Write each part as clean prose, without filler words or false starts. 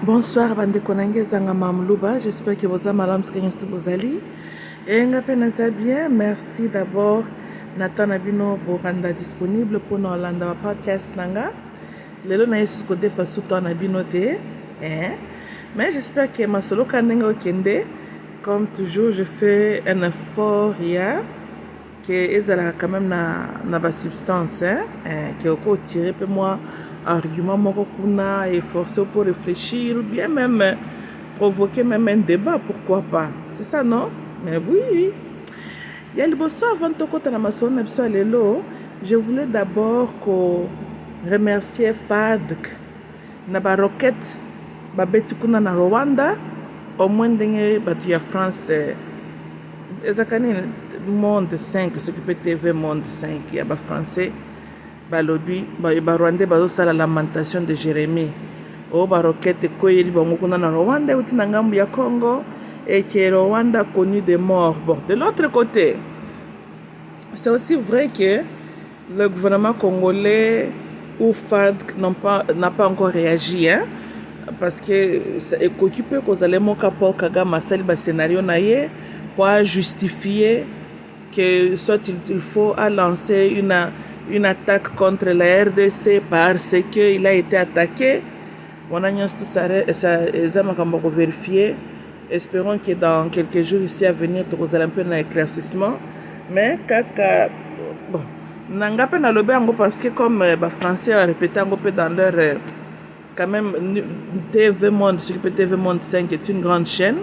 Bonsoir bande konange zanga mamluba, j'espère que vous avez malam skanyustu bozali. Et ngape naza bien, merci d'abord Nathan Abino Boranda disponible pour nous landa wa podcast nanga. Lelo na yesu ko defa suto na bino te, mais j'espère que ma solo kanenga okende. Comme toujours, je fais un effort hier que ezala quand même na ba substance que oko tirer peu moi argument moko kuna et forcer pour réfléchir ou bien même provoquer même un débat, pourquoi pas, c'est ça non? Mais oui, il y a le bosso avant de côté na mason lelo. Je voulais d'abord remercier FADC na ba roquette ba beti kuna na Rwanda au moins ndenge batu ya France ezakani Monde 5 s'occupe TV Monde 5 ya ba français balobi ba Rwandais bazosala la lamentation de Jérémie o ba roquette koyeli bango kuna na Rwanda uti na ngambu ya Congo et que Rwanda connu des morts. Bon, de l'autre côté, c'est aussi vrai que le gouvernement congolais ou FADC n'a pas encore réagi, parce que c'est occupé qu'on allait mon Paul Kagame sali ba scénario naie pour justifier que soit il faut lancer une attaque contre la RDC parce qu'il a été attaqué. On a tout ça vérifier. Espérons que dans quelques jours ici à venir, tu auras un peu d'éclaircissement. Mais kaka bon, nanga pe na lobé ango parce que comme les Français ont répété ango peu dans leur quand même TV Monde, TV Monde 5 est une grande chaîne.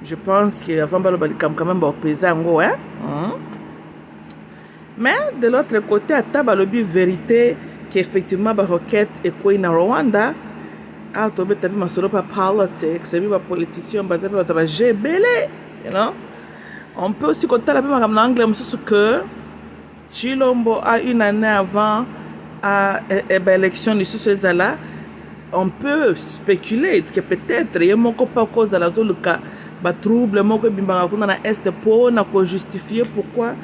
Je pense qu'avant quand même ba peser ango Mais de l'autre côté, à tabalobi vérité qu'effectivement ba roquette et quoi na Rwanda. To be tabi masolo pa politics, tabi pa politicien basé pa taba jebele, you know. On peut aussi compter la même en anglais, monsieur que Chilombo a une année avant à l'élection de ce là, on peut spéculer que peut-être il y a mon copain cause à la zone cas ba trouble mon ko bimbanga kuna na est pour na ko justifier pourquoi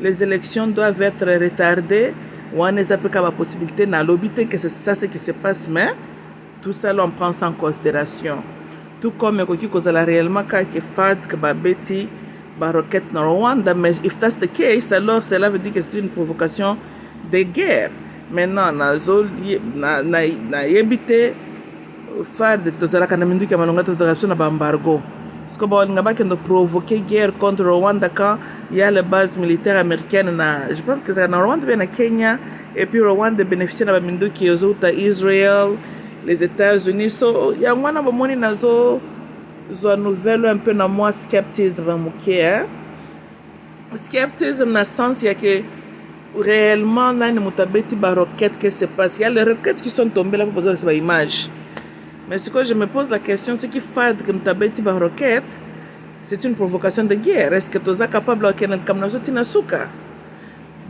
les élections doivent être retardées ou on les appelle la possibilité na lobité que c'est ça ce qui se passe, mais tout ça, on prend ça en considération. Tout comme il y a réellement que FADC, Babeti, Baroquette dans Rwanda, mais if that's the case, alors cela veut dire que c'est une provocation de guerre. Maintenant, na yebite FADC, tout ça, quand on dit que malonga tout ça, c'est un embargo. Parce que bon, on va provoquer guerre contre Rwanda quand il y a la base militaire américaine. Je pense que c'est en Rwanda, bien à Kenya, et puis Rwanda bénéficie de la mindu qui est aux Israël. Les États-Unis, so il y a un moment nazo zo nouvelle un peu na moi skepticisme skepticisme na sens il y a que réellement là ne mutabeti ba roquette que c'est parce qu'il y a les roquettes qui sont tombées là pour poser cette image. Mais ce que je me pose la question, c'est qu'il faut que mutabeti ba roquette, c'est une provocation de guerre. Est-ce que tu es capable de comme nous autres nasuka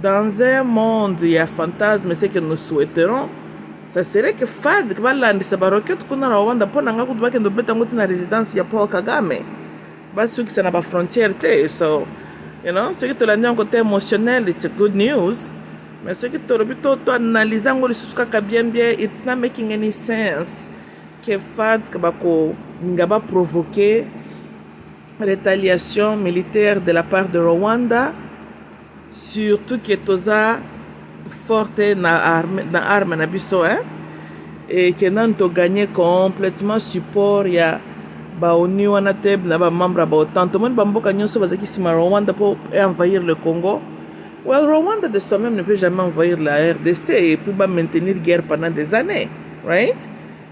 dans un monde il y a fantasme, c'est que nous souhaiterons. Ça serait que FADC va lancer ba roquette kuna Rwanda pour nanga kutuba kendo beta ngoti na résidence ya Paul Kagame. Ba ceux qui sont na ba frontière te. So, you know, ceux qui te l'ont dit en côté émotionnel, it's a good news. Mais ceux qui te robito to analyser ngoli suka ka bien, it's not making any sense que FADC va provoquer rétaliation militaire de la part de Rwanda, surtout que toza forte na arme na biso et que nan to gagner complètement support ya ba ONU wana te na ba membre ba OTAN to mon bamboka nyonso bazaki sima Rwanda pour envahir le Congo. Well, Rwanda de soi-même ne peut jamais envahir la RDC et puis ba maintenir guerre pendant des années, right?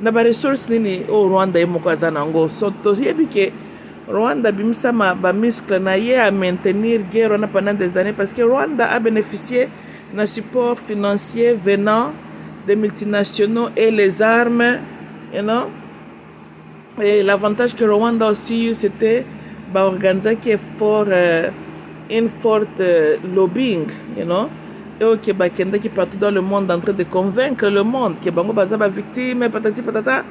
Na ba ressources nini o Rwanda e moko azana ngo so to yebi ke Rwanda bimisa ba muscle na ye à maintenir guerre pendant des années parce que Rwanda a bénéficié d'un support financier venant des multinationaux et les armes, you know. Et l'avantage que Rwanda aussi, c'était d'organiser qui est fort, une forte lobbying, you know. Et au Québec, qui est partout dans le monde en train de convaincre le monde que Bango Bazaba victime, patati patata.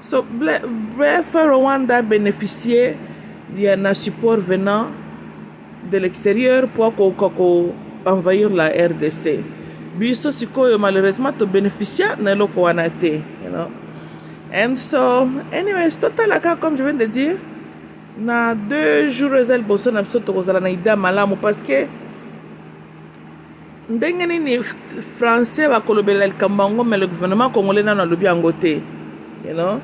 So, bref, Rwanda a bénéficié d'un support venant de l'extérieur pour envahir la RDC. Biso sikoyo malheureusement to bénéficier na loko wana te, you know. And so, anyways, total cas comme je viens de dire, na 2 jours ezel boso na biso tokozala na idée malamu parce que ndenge nini français bakolobela likambo yango mais le gouvernement congolais nano alobi yango te, you know.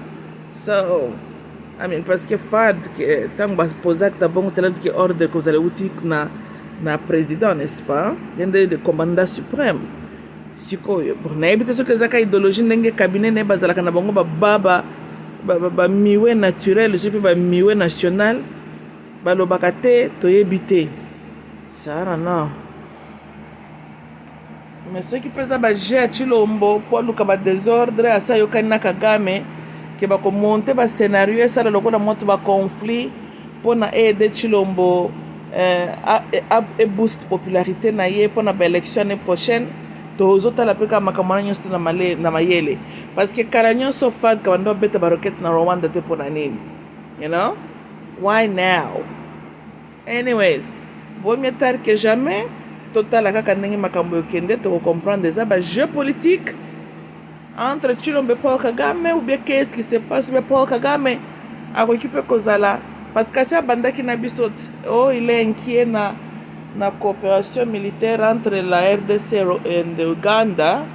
So I mean parce que fad ntango bapozaka bongo cela dit que ordre kozala uti na président, n'est-ce pas, yende de commandant suprême sikoyo bon nayebi te soki ezaka idéologie ndenge cabinet naye bazalaka na bango bamiwe naturel soki mpe bamiwe national balobaka te toyebi te sara non. Mais soki mpe eza baje ya chilombo mpo aluka badésordre asa yokani na kagame ke bakomonte bascénario esala lokola moto baconflit mpo na aide chilombo eboost popularité na ye mpo na baélection année prochaine tozotala mpe kaka makambo wana nyonso na mayele parce que kala nyonso fad ka bando babeta barokete na Rwanda te mpo na nini, you know. Why now? Anyways, vaut mieux tard que jamais. Totala kaka ndenge makambo yokende tokocomprendre eza bajeu politique entre Tshilombo et Paul Kagame ou bien qu'est-ce qui se passe mais Paul Kagame akoki mpe kozala parce que asi abandaki na biso il est inquiet na coopération militaire entre la RDC et Uganda.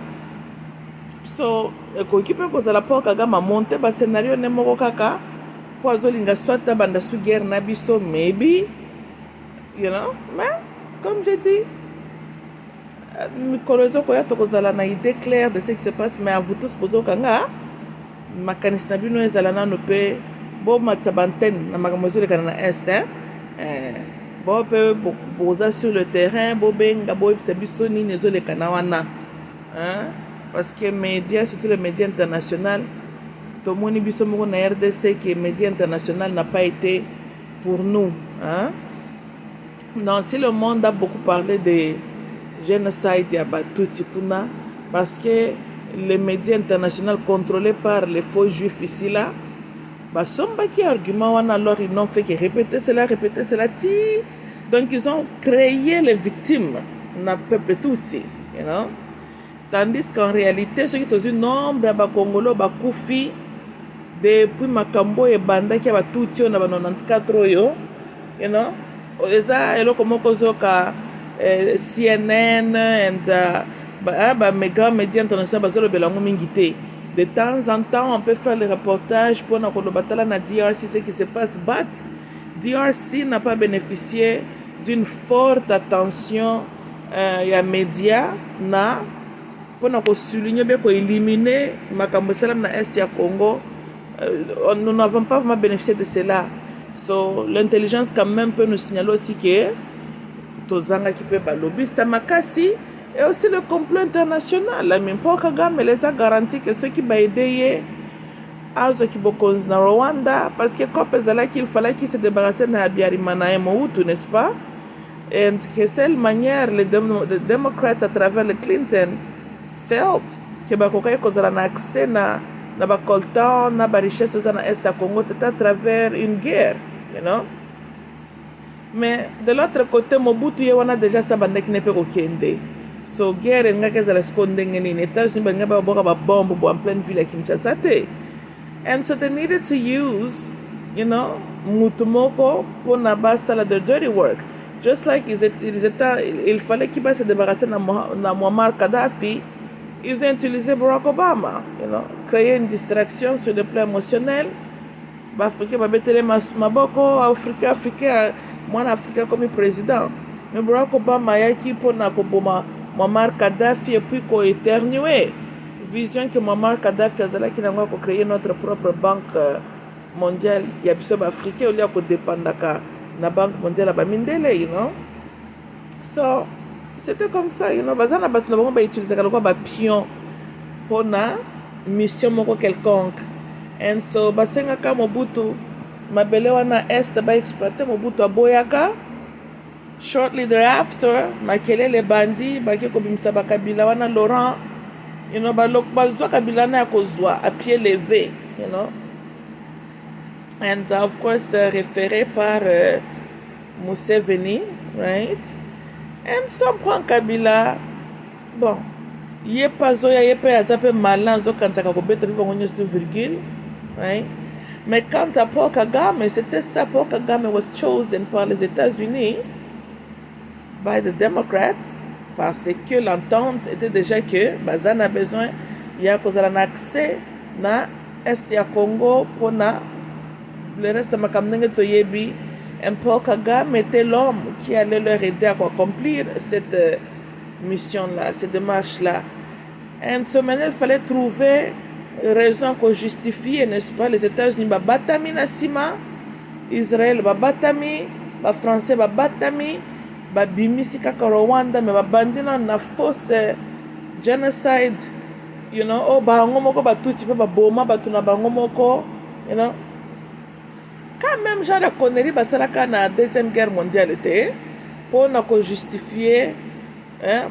So ekoki mpe kozala Paul Kagame amonte bascénario ne moko kaka mpo azolinga soit abanda su guerre na biso maybe, you know. Mais comme je dis mikolo ezokoya tokozala na idée claire de ce qui se passe mais à vous tous bozokanga makanisi na bino ezala nano mpe bomatisa bantene na makambo ezolekana na este bo mpe boza sur le terrain bobenga boyebisa biso nini ezolekana wana parce que média surtout les médias internationaux tomoni biso moko na RDC que média international n'a pas été pour nous non. Si le monde a beaucoup parlé de génocide ya Batutsi kuna parce que les médias internationaux contrôlés par les faux juifs ici là basombaki argument wana alors ils n'ont fait que répéter cela donc ils ont créé les victimes na peuple Tutsi, you know. Tandis qu'en réalité ceux qui ont eu nombre ya bakongolo bakufi depuis makambo ebandaki ya Batutsi na ba 94 oyo, you know. Eza eloko moko zoka CNN and méga médias internationaux bazolobela yango mingi te. De temps en temps on peut faire les reportages pour na kolobatala na DRC ce qui se passe, but DRC n'a pas bénéficié d'une forte attention ya média na pour na ko souligner bien ko éliminer makambo salam na est ya Congo. Nous n'avons pas vraiment bénéficié de cela. So l'intelligence quand même peut nous signaler aussi que tozanga qui peut lobbyiste makasi et aussi le complot international. La même Paul Kagame les a garanti que ceux qui va aider azo qui bokonzi na Rwanda parce que comme ezala qu'il fallait qu'il se débarrasse na Habyarimana et Mobutu, n'est-ce pas? Et que cette manière les démocrates à travers le Clinton felt que bakokai kozala na accès na ba coltan na ba richesse na est à Congo, c'est à travers une guerre, you know. Mais de l'autre côté Mobutu ye wana déjà sa bande qui ne peut kokende. So guerre nga kezala skondenge ni États-Unis ba ngaba boka ba bombe en pleine ville à Kinshasa te. And so they needed to use, you know, mutumoko pour na basala the dirty work. Just like il fallait qu'il se débarrasser na Muammar Kadhafi. Ils ont utilisé Barack Obama, you know, créer une distraction sur le plan émotionnel. Africain va mettre les maboko, Africain, moi Africain comme président. Mais Barack Obama y a qui pour na koboma Muammar Kadhafi et puis ko éternuer. Vision que Muammar Kadhafi azala qui n'a pas créer notre propre banque mondiale. Il y a biso africain au lieu ko dépendaka na banque mondiale ba mindele, you know. So c'était comme ça, you know. Bazana batna bango ba utiliser kaloko ba pion pour na mission moko quelconque. And so basenga ka Mobutu mabele wana est ba exploiter Mobutu aboyaka. Shortly thereafter makelele bandi baki ko bimisa ba Kabila wana Laurent, you know, bazwa Kabila na kozwa à pied levé, you know. And of course référé par Museveni, right? And so prend Kabila, bon, yé pas zoya yé pas azape malin zo kanzaka ko betre ko ngonyo stu virgule. right? Mais quant à Paul Kagame, c'était ça. Paul Kagame was chosen par les États-Unis, by the Democrats, parce que l'entente était déjà que Bazan a besoin, il y a un accès na Est ya Congo pour na le reste de ma kamnenge toyebi. Et Paul Kagame était l'homme qui allait leur aider à accomplir cette mission-là, cette démarche-là. Et maintenant, il fallait trouver raison qu'on justifie, n'est-ce pas? Les États-Unis, batami na sima, Israël, batami, Français, batami, bimisi kaka Rwanda, mais bandi na fausse genocide, you know, oh bango moko batuti pe boma batuna bango moko, you know. Quand même, genre la connerie, basalaka na deuxième guerre mondiale était pour nous justifier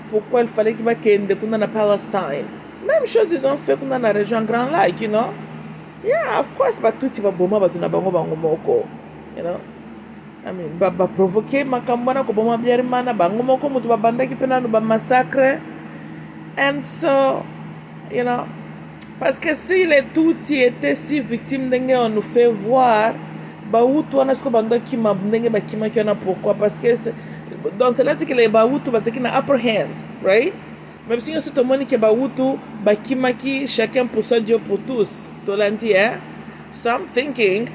pourquoi il fallait qu'il y ait une Palestine. Même chose ils ont fait dans la région Grand Lac, you know. Yeah, of course, but tout va boma batuna bango moko, you know. I mean, ba provoquer makambana ko boma biari mana bango moko mutu babanda ki pena no ba massacre. And so, you know, parce que si les Tutsis étaient si victimes d'engue, on nous fait voir Bahutu wana siko bando kima ndenge bakima kiona pourquoi parce que dans cela que les Bahutu parce qu'ils ont upper hand, right? Même si on se demande que Bahutu bakima ki chacun pour soi Dieu pour tous. Tolandi hein? So I'm thinking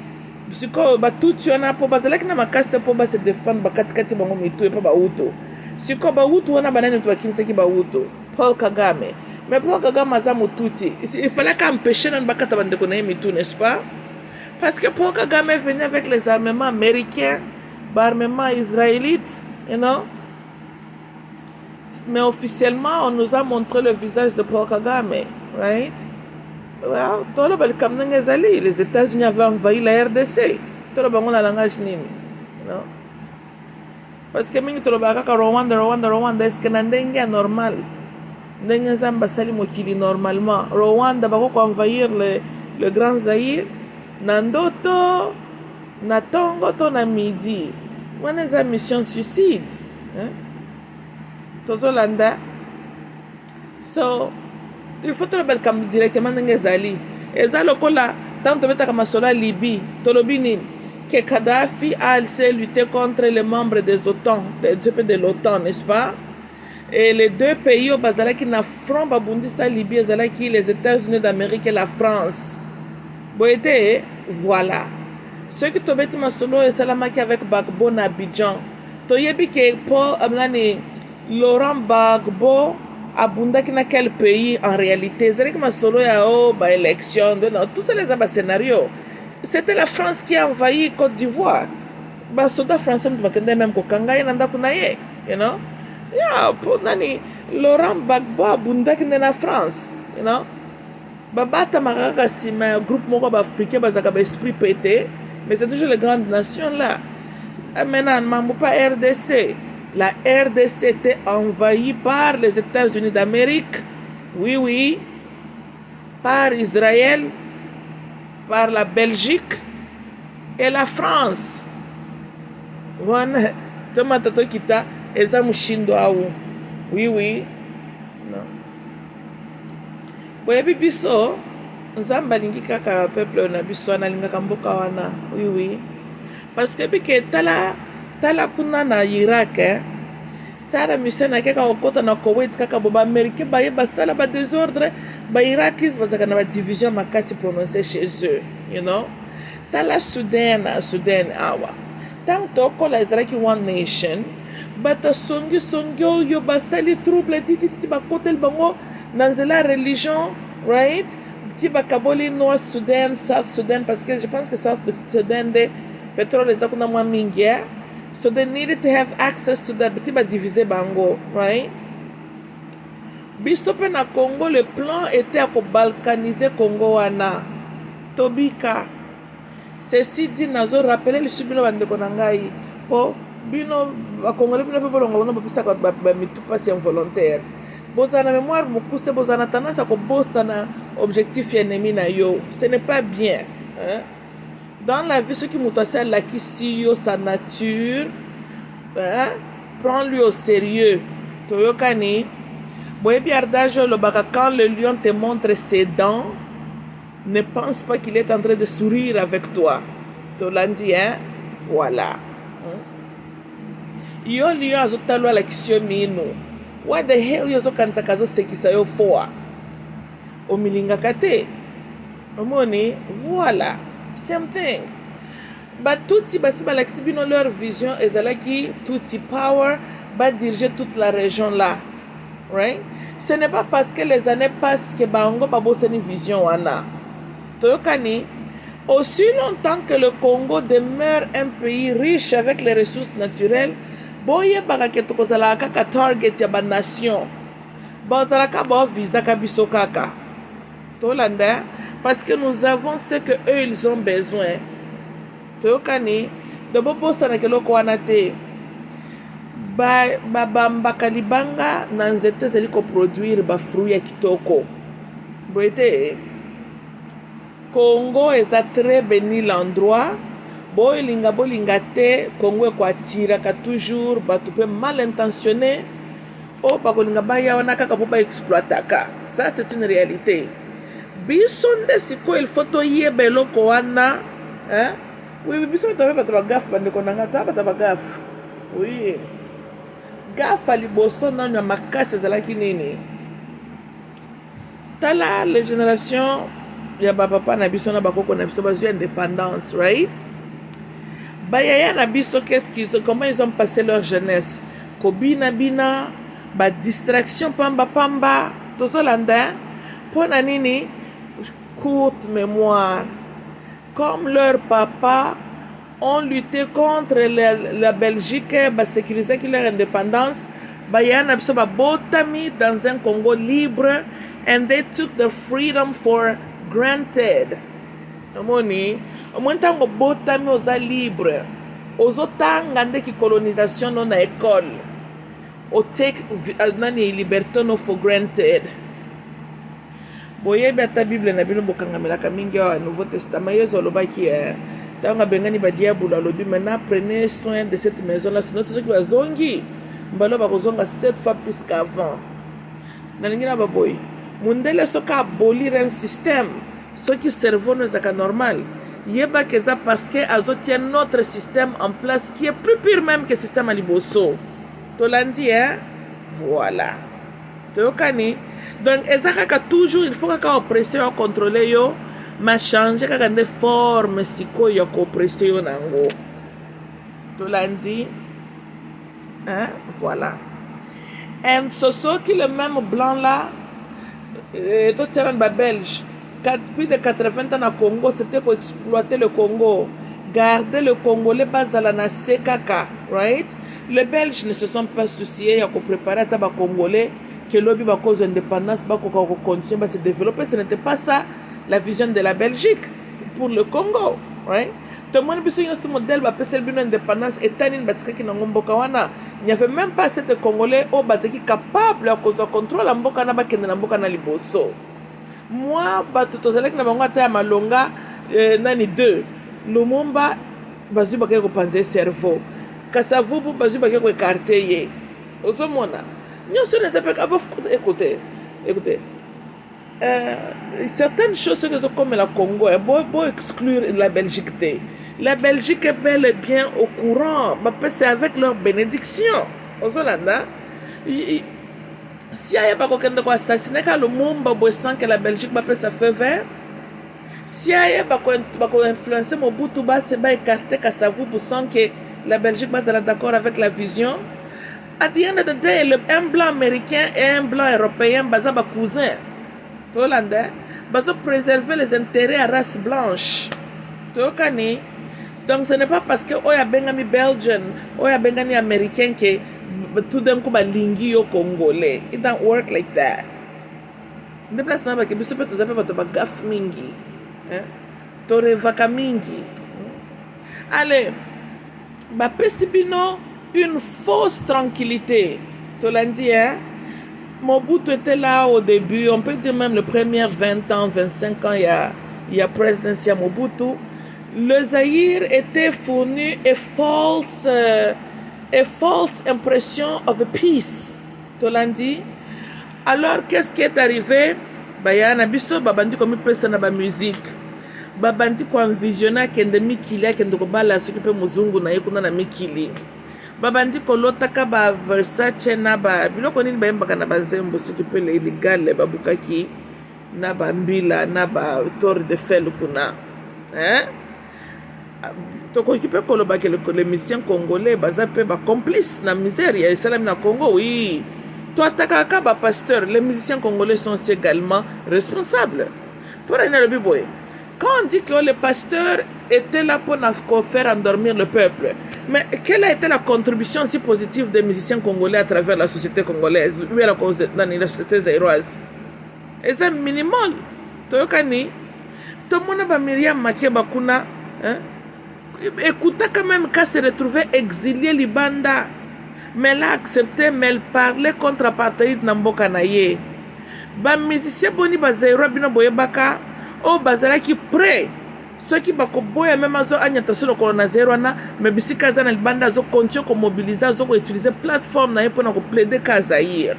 siko Batutu wana po bazala kina makaste po ba se défendre bakatikati bango mitu et pas Bahutu. Siko Bahutu wana banani tu bakimisa ki Bahutu. Paul Kagame. Mais Paul Kagame aza mututi. Il fallait qu'empêcher nan bakata bandeko na mitu, n'est-ce pas? Parce que Paul Kagame est venu avec les armements américains, l'armement israélite, you know. Mais officiellement, on nous a montré le visage de Paul Kagame, right? Well, les États-Unis avaient envahi la RDC. Tout le monde a langage nini, you know. Parce que mingi tolobaka Rwanda, est-ce que nandenge est normal? Ndenge zamba sali mokili normalement. Rwanda bako envahir le Grand Zaïre. Nandoto, na Tongo, to na Midi. On est en mission suicide. Tozolanda. So, il faut te le comme directement dans les alliés. Et ça, le cola, tant que tu as sur la Libye, Tolobini, que Kadhafi a lutté contre les membres des OTAN, de l'OTAN, n'est-ce pas? Et les deux pays au Bazala qui n'affrontent pas la Libye, les États-Unis d'Amérique et la France. Boyete, voilà. Ce que tu as dit, Masolo et Salamaki avec Bagbo na Abidjan. Tu as dit que Paul Amlani, Laurent Bagbo, Abundaki na quel pays en réalité? C'est que Masolo et Ao, élection, tout ça les scénarios. C'était la France qui a envahi Côte d'Ivoire. Les soldats français ne même qu'au Kanga, ils n'ont pas you know? Yeah, pour Nani, Laurent Bagbo, Abundaki na France, you know? Babata Maraka si un groupe moko africain bazaka ba esprit pété mais c'est toujours les grandes nations là. Maintenant mambo pas RDC. La RDC était envahie par les États-Unis d'Amérique. Oui, par Israël, par la Belgique et la France. Wana tomata to kita eza mushindo awu. Oui. Non. Boyebi biso nzamba lingi kaka peuple na biso na linga kamboka wana oui parce que bike tala kuna na Irak sara misena kaka okota na Kuwait kaka boba américain ba yeba sala ba désordre ba Irakis bazaka na ba division makasi prononcée chez eux, you know. Tala Soudan awa tant toko la Israeli one nation bata songi yo basali trouble titi ba kotel bango dans la religion, right? Petit bakaboli North Sudan, South Sudan, parce que je pense que South Sudan de pétrole les akuna moins mingia, so they needed to have access to that. Petit ba diviser bango, right? Bisope na Congo, le plan était à balkaniser Congo wana. Tobika. Ceci dit, nazo rappeler le subino bande konangai po bino ba Congolais bino pe bolongo bino bapisa ba mitupa si involontaire. Bozana mémoire mukuse bozana tendance à kobosana objectif ennemi na yo. Ce n'est pas bien, hein? Dans la vie, ce qui mutase la qui yo sa nature, hein? Prends-lui au sérieux. Toyokani, boyebi ardage le baka quand le lion te montre ses dents, ne pense pas qu'il est en train de sourire avec toi. Tolandi, hein? Voilà. Yo liyo azotalwa la kisio mino. What the hell yo zokanisa kazo sekisa yo foa? Omilinga kate. Omoni, voilà. Same thing. Ba touti basi balakisi bino leur vision ezalaki touti power ba diriger toute la région là. Right? Ce n'est pas parce que les années passent que bango babosani vision wana. Toyokani, aussi longtemps que le Congo demeure un pays riche avec les ressources naturelles, boye baka tokozala kaka target ya ba nation. Bozalaka ba visa kabiso kaka. Tolanda, parce que nous avons ce que eux ils ont besoin. Toyokani, de bobo sana keloko wana te. Bambaka libanga na nzete zeli ko produire ba fruit ya kitoko. Boyete Congo est un très béni l'endroit. Bolinga te Congo ko atiraka toujours batu pe mal intentionné. O bakolinga baya wana kaka po ba exploitaka. Ça c'est une réalité. Bisonde siko il faut to yebe loko wana, hein? Oui, bisonde to ba gaf bande konanga ta ba gaf. Oui. Gafa liboso na makasi ezalaki nini. Tala les générations ya papa na biso na bakoko na biso bazwi indépendance, right? Bayaya na biso comment ils ont passé leur jeunesse? Kobina bina ba distraction pamba tozolanda pona nini courte mémoire. Comme leur papa ont lutté contre la Belgique, sécurisé leur indépendance, bayana biso botami dans un Congo libre, and they took the freedom for granted. Amoni, omontango botami oza libre, ozotanga ndeki colonisation no na école, o take nani liberté no for granted. Boyebi ata Bible na bino bokangamelaka mingi au Nouveau Testament yezo lobaki tanga bengani ba diable alobi maintenant prenez soin de cette maison là sinon ceux qui bazongi mbalo bakozonga 7 fois plus qu'avant. Nalingi na baboy mundele soka abolir un système ce qui cerveau nous est normal yeba keza parce que azotient notre système en place qui est plus pire même que le système aliboso. Tolandi, hein? Voilà. Tokani. Donc ezaka toujours il faut kaka oppresser ou contrôler yo ma changer kaka de forme siko yo ko oppresser yo nango. Tolandi, hein? Voilà. Et ce qui le même blanc là tout terrain ba belge plus de 80 ans au Congo, c'était pour exploiter le Congo, garder le Congolais bazala na sekaka, right? Les Belges ne se sont pas souciés à préparer à taba Congolais que l'obi ba cause indépendance ba ko continuer ba se développer. Ce n'était pas ça la vision de la Belgique pour le Congo, right? Tout le monde biso ce modèle ba pesa bino indépendance et tanine batika ki na mboka wana. Il n'y avait même pas assez de Congolais au bazaki capable à cause contrôle la mboka na ba kende na mboka na liboso. Moi, bato tozalaki na bango ata ya malonga nani 2 Lumumba bazwi bakaki kopanza cerveau Kasavubu bazwi bakaki koekarte ye ozomona nyonso nezapeka écoutez certaines choses que comme la Congo beau exclure la Belgique. La Belgique est bel et bien au courant c'est avec leur bénédiction ozolanda. Si il y a pas quelqu'un qui a assassiné le monde, sans que la Belgique peut se faire vert. Si il y a pas influencer Mobutu, c'est pas écarter Kasavubu sans que la Belgique soit d'accord avec la vision. À the end of the day, un blanc américain et un blanc européen, sont cousins. Tolanda, ils préserver les intérêts à race blanche. Donc ce n'est pas parce que y a bengami Belgian, y a bengami américain que tout d'un coup balingi yo Congolais. It don't work like that. De place na ba ke biso pe to zape ba to ba gaf mingi. To revaka mingi. Allez, ba pesibino une fausse tranquillité. To lundi, hein? Mobutu était là au début, on peut dire même les premières 20 ans, 25 ans, il y a présidentiel Mobutu. Le Zaïre était fourni a false impression of a peace. To lundi. Alors, qu'est-ce qui est arrivé? baya na biso babandi komipesa na bamusike babandi koenvisione akende mikili akende kobala soki mpe mozungu na ye kuna na mikili babandi kolotaka ba Versace na ba biloko nini bayembaka na banzembo soki mpe ilegale babukaki na bambila na ba Tour de Eiffel kuna tokoki mpe kolobaka les musiciens congolais baza mpe bacomplice na misère ya esalami na Congo. Oui, toatakaka bapasteur, les musiciens congolais sont aussi également responsables. Pour le Bible, quand on dit que les pasteurs étaient là pour faire endormir le peuple, mais quelle a été la contribution si positive des musiciens congolais à travers la société congolaise, dans la société zaïroise? Et c'est minimal. Toyokani, tout le monde a Myriam Makeba kuna, écouta quand même qu'elle se retrouvait exilée Libanda, mais elle a accepté, mais elle parlait contre l'apartheid na mboka na ye. Ba musicien boni ba zaïro bino boyebaka o bazala ki prêt. Ceux qui bako boya même azo anyata sur le corona zéro na mais bisika za na Libanda zo continue ko mobiliser zo ko utiliser plateforme na ye pour na ko plaider ka Zaïre.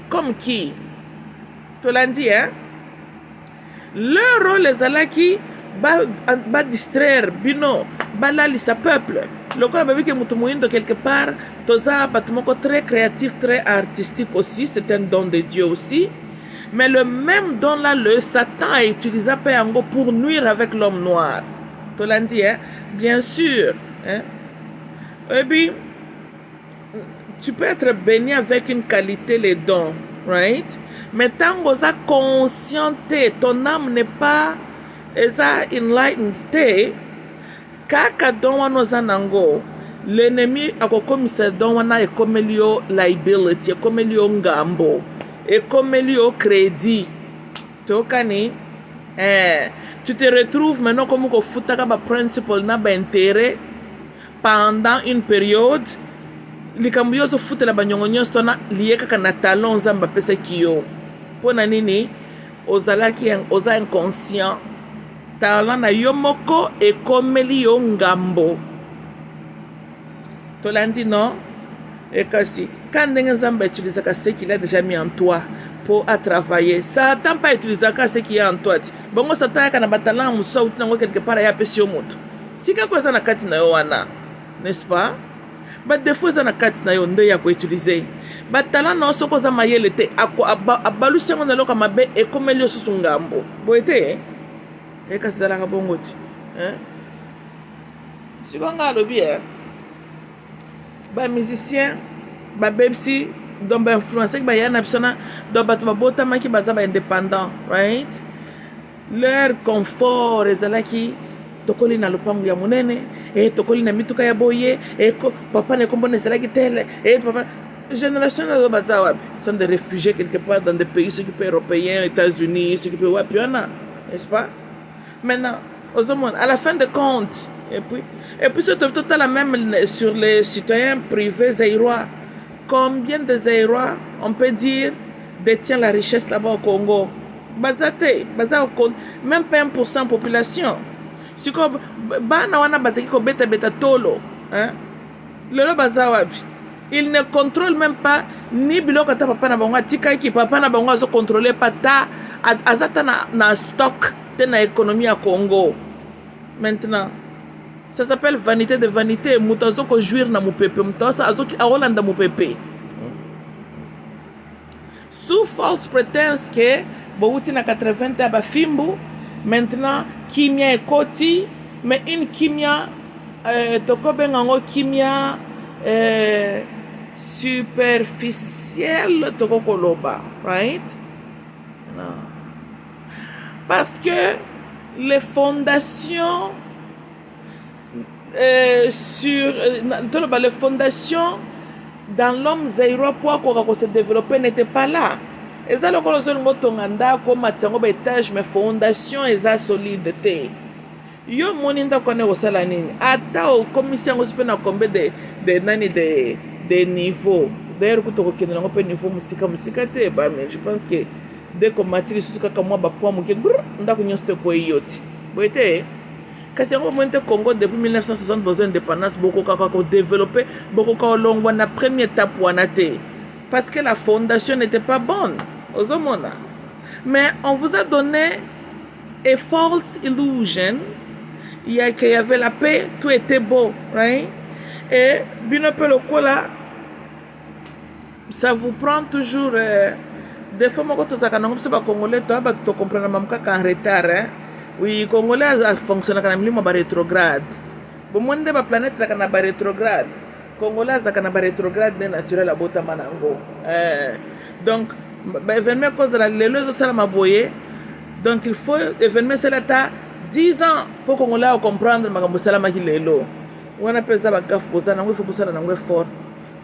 Comme qui? To landi hein? Leur rôle les alaki ba distraire bino balali sa peuple. Le corps babi que mutumoindo quelque part toza batumoko très créatif, très artistique aussi, c'est un don de Dieu aussi. Mais le même don là, le Satan a utilisé pour nuire avec l'homme noir. Tu l'as dit, hein? Bien sûr. Hein? Et puis, tu peux être béni avec une qualité, les dons, right? Mais tant que tu es conscient, ton âme n'est pas enlightened, kaka don wana zanango, l'ennemi a commis don wana ekomelio liability, ekomelio ngambo. Et comme il y a au crédit, tu te retrouves maintenant comme un foutaka ba principal na ba intérêt pendant une période. Les cambios se foutent la banyongonyo stona lié kaka na talon zamba pesa kiyo. Pona nini ozala ki oza inconscient. Talon na yomoko et comme il y a ngambo. Tolandi non? Et kasi quand Nzamba utilise ce qu'il a déjà mis en toi pour travailler, ça n'attend pas utiliser ce qui est en toi. Bon, ça t'a quand on talent ou ça ou quelque part à péché au monde. Si quelque chose na kati na yoana, n'est-ce pas? Mais des fois ça na kati na yonde ya ko utiliser. Ba talent na so ko za mayele te abalusi ngo na loka mabe e komelio susu ngambo. Boete e kasi za la bongoti. Hein? Si ko ngalo bien. Ba musicien ba bebsi donc ba influencer ba yana psona donc ba bota maki baza ba indépendant, right? Leur confort ezalaki tokoli na lupangu ya munene tokoli na mituka ya boye papa ne kombo ezalaki tele papa génération na baza wapi sont des réfugiés quelque part dans des pays européens, États-Unis, wapi wana, n'est-ce pas? Maintenant aux hommes à la fin de compte. Et puis c'est total la même sur les citoyens privés zaïrois. Combien de zaïrois, on peut dire, détient la richesse là-bas au Congo? Bazate, même pas 1% de population. Si comme bana wana bazaki ko beta tolo, hein? Lolo bazawabi. Il ne contrôle même pas ni biloko ta papa na bango tika ki papa na bango azo contrôler pas ta azata na stock de na économie à Congo. Maintenant ça s'appelle vanité de vanité. Mutazo ko jouir na mupépé. Mutazo azoki aolanda mupépé. Sous false prétence que bouti na 80 aba fimbu. Maintenant kimia ekoti, mais une kimia toko bengango kimia superficielle toko koloba, right? Non. Parce que les fondations sur les fondations dans l'homme zaïrois pour se développer n'étaient pas là. Et ça le colosol ngotonganda comme matango étage mais fondation eza solide te. Yo moninda kone osala nini? Ata o commission ngosipe na combien de niveaux. D'ailleurs kutoko kende ngo pe niveau musika te ba mais je pense que dès qu'on matiri suka kama ba poa muke ndako nyoste ko yoti. Boete kasi yango mointe Congo depuis 1960 besoin d'indépendance beaucoup kako développer beaucoup ka longwa na première étape wana te parce que la fondation n'était pas bonne aux homona Mais on vous a donné a false illusion. Il y avait la paix, tout était beau, right? Et bino pe lokola, ça vous prend toujours des fois moi to zaka nango pas congolais to ba to comprendre mam kaka en retard, hein? Oui, congolais a fonctionné kana milimo ba rétrograde. Bon monde ba planète zaka na ba rétrograde. Congolais zaka na ba rétrograde naturel abota manango. Donc ba événement cause la lelo zo sala maboye. Donc il faut événement c'est là 10 ans pour Congolais comprendre makambo sala maki lelo. On appelle ça bagaf boza nango faut bosala nango fort.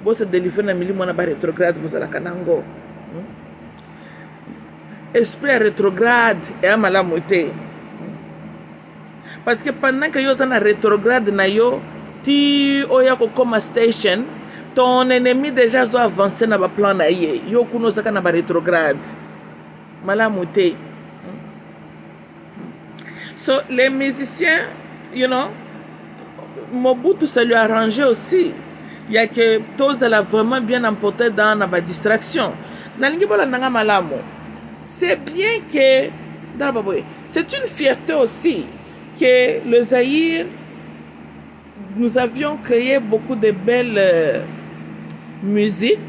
Bo se délivrer na milimo na ba rétrograde bosala kanango. Esprit rétrograde et à malamuté. Parce que pendant que yo na rétrograde na yo, ti oya ko koma station, ton ennemi déjà zo avancé na ba plan na ye. Yo kuno zaka na ba rétrograde. Malamuté. So les musiciens, you know, Mobutu ça lui a arrangé aussi. Il y a que tous elle a vraiment bien emporté dans la distraction. Nalingi bola nanga malamu. C'est bien que c'est une fierté aussi que le Zaïre, nous avions créé beaucoup de belles musiques.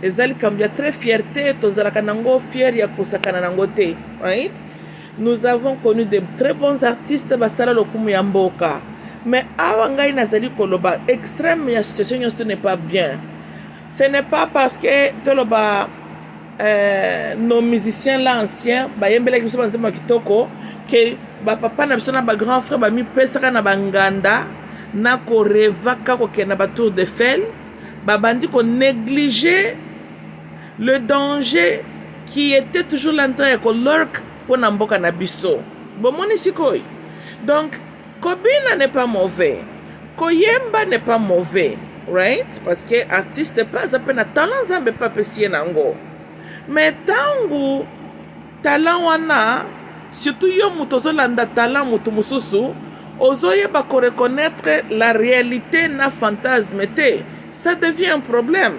Et il y a très fierté, fier right? Nous avons connu de très bons artistes basala lokumu ya mboka. Mais awangai nazali koloba extrême ya situation ce n'est pas bien. Ce n'est pas parce que toloba nos musiciens là anciens ba yembela ki biso banzema kitoko que ba papa na biso na ba grand frère ba mi pesaka na banganda na ko reva ka ko kena ba tour de fel ba bandi ko négliger le danger qui était toujours l'entrée ko lurk pour na mboka na biso bomoni sikoy. Donc kobina n'est pas mauvais, koyemba n'est pas mauvais, right? Parce que artiste pas à peine talent zambe pas pesier nango. Mais tangu talent wana surtout yo muto zolanda talent muto mususu ozoye ba ko reconnaître la réalité na fantasme te, ça devient un problème.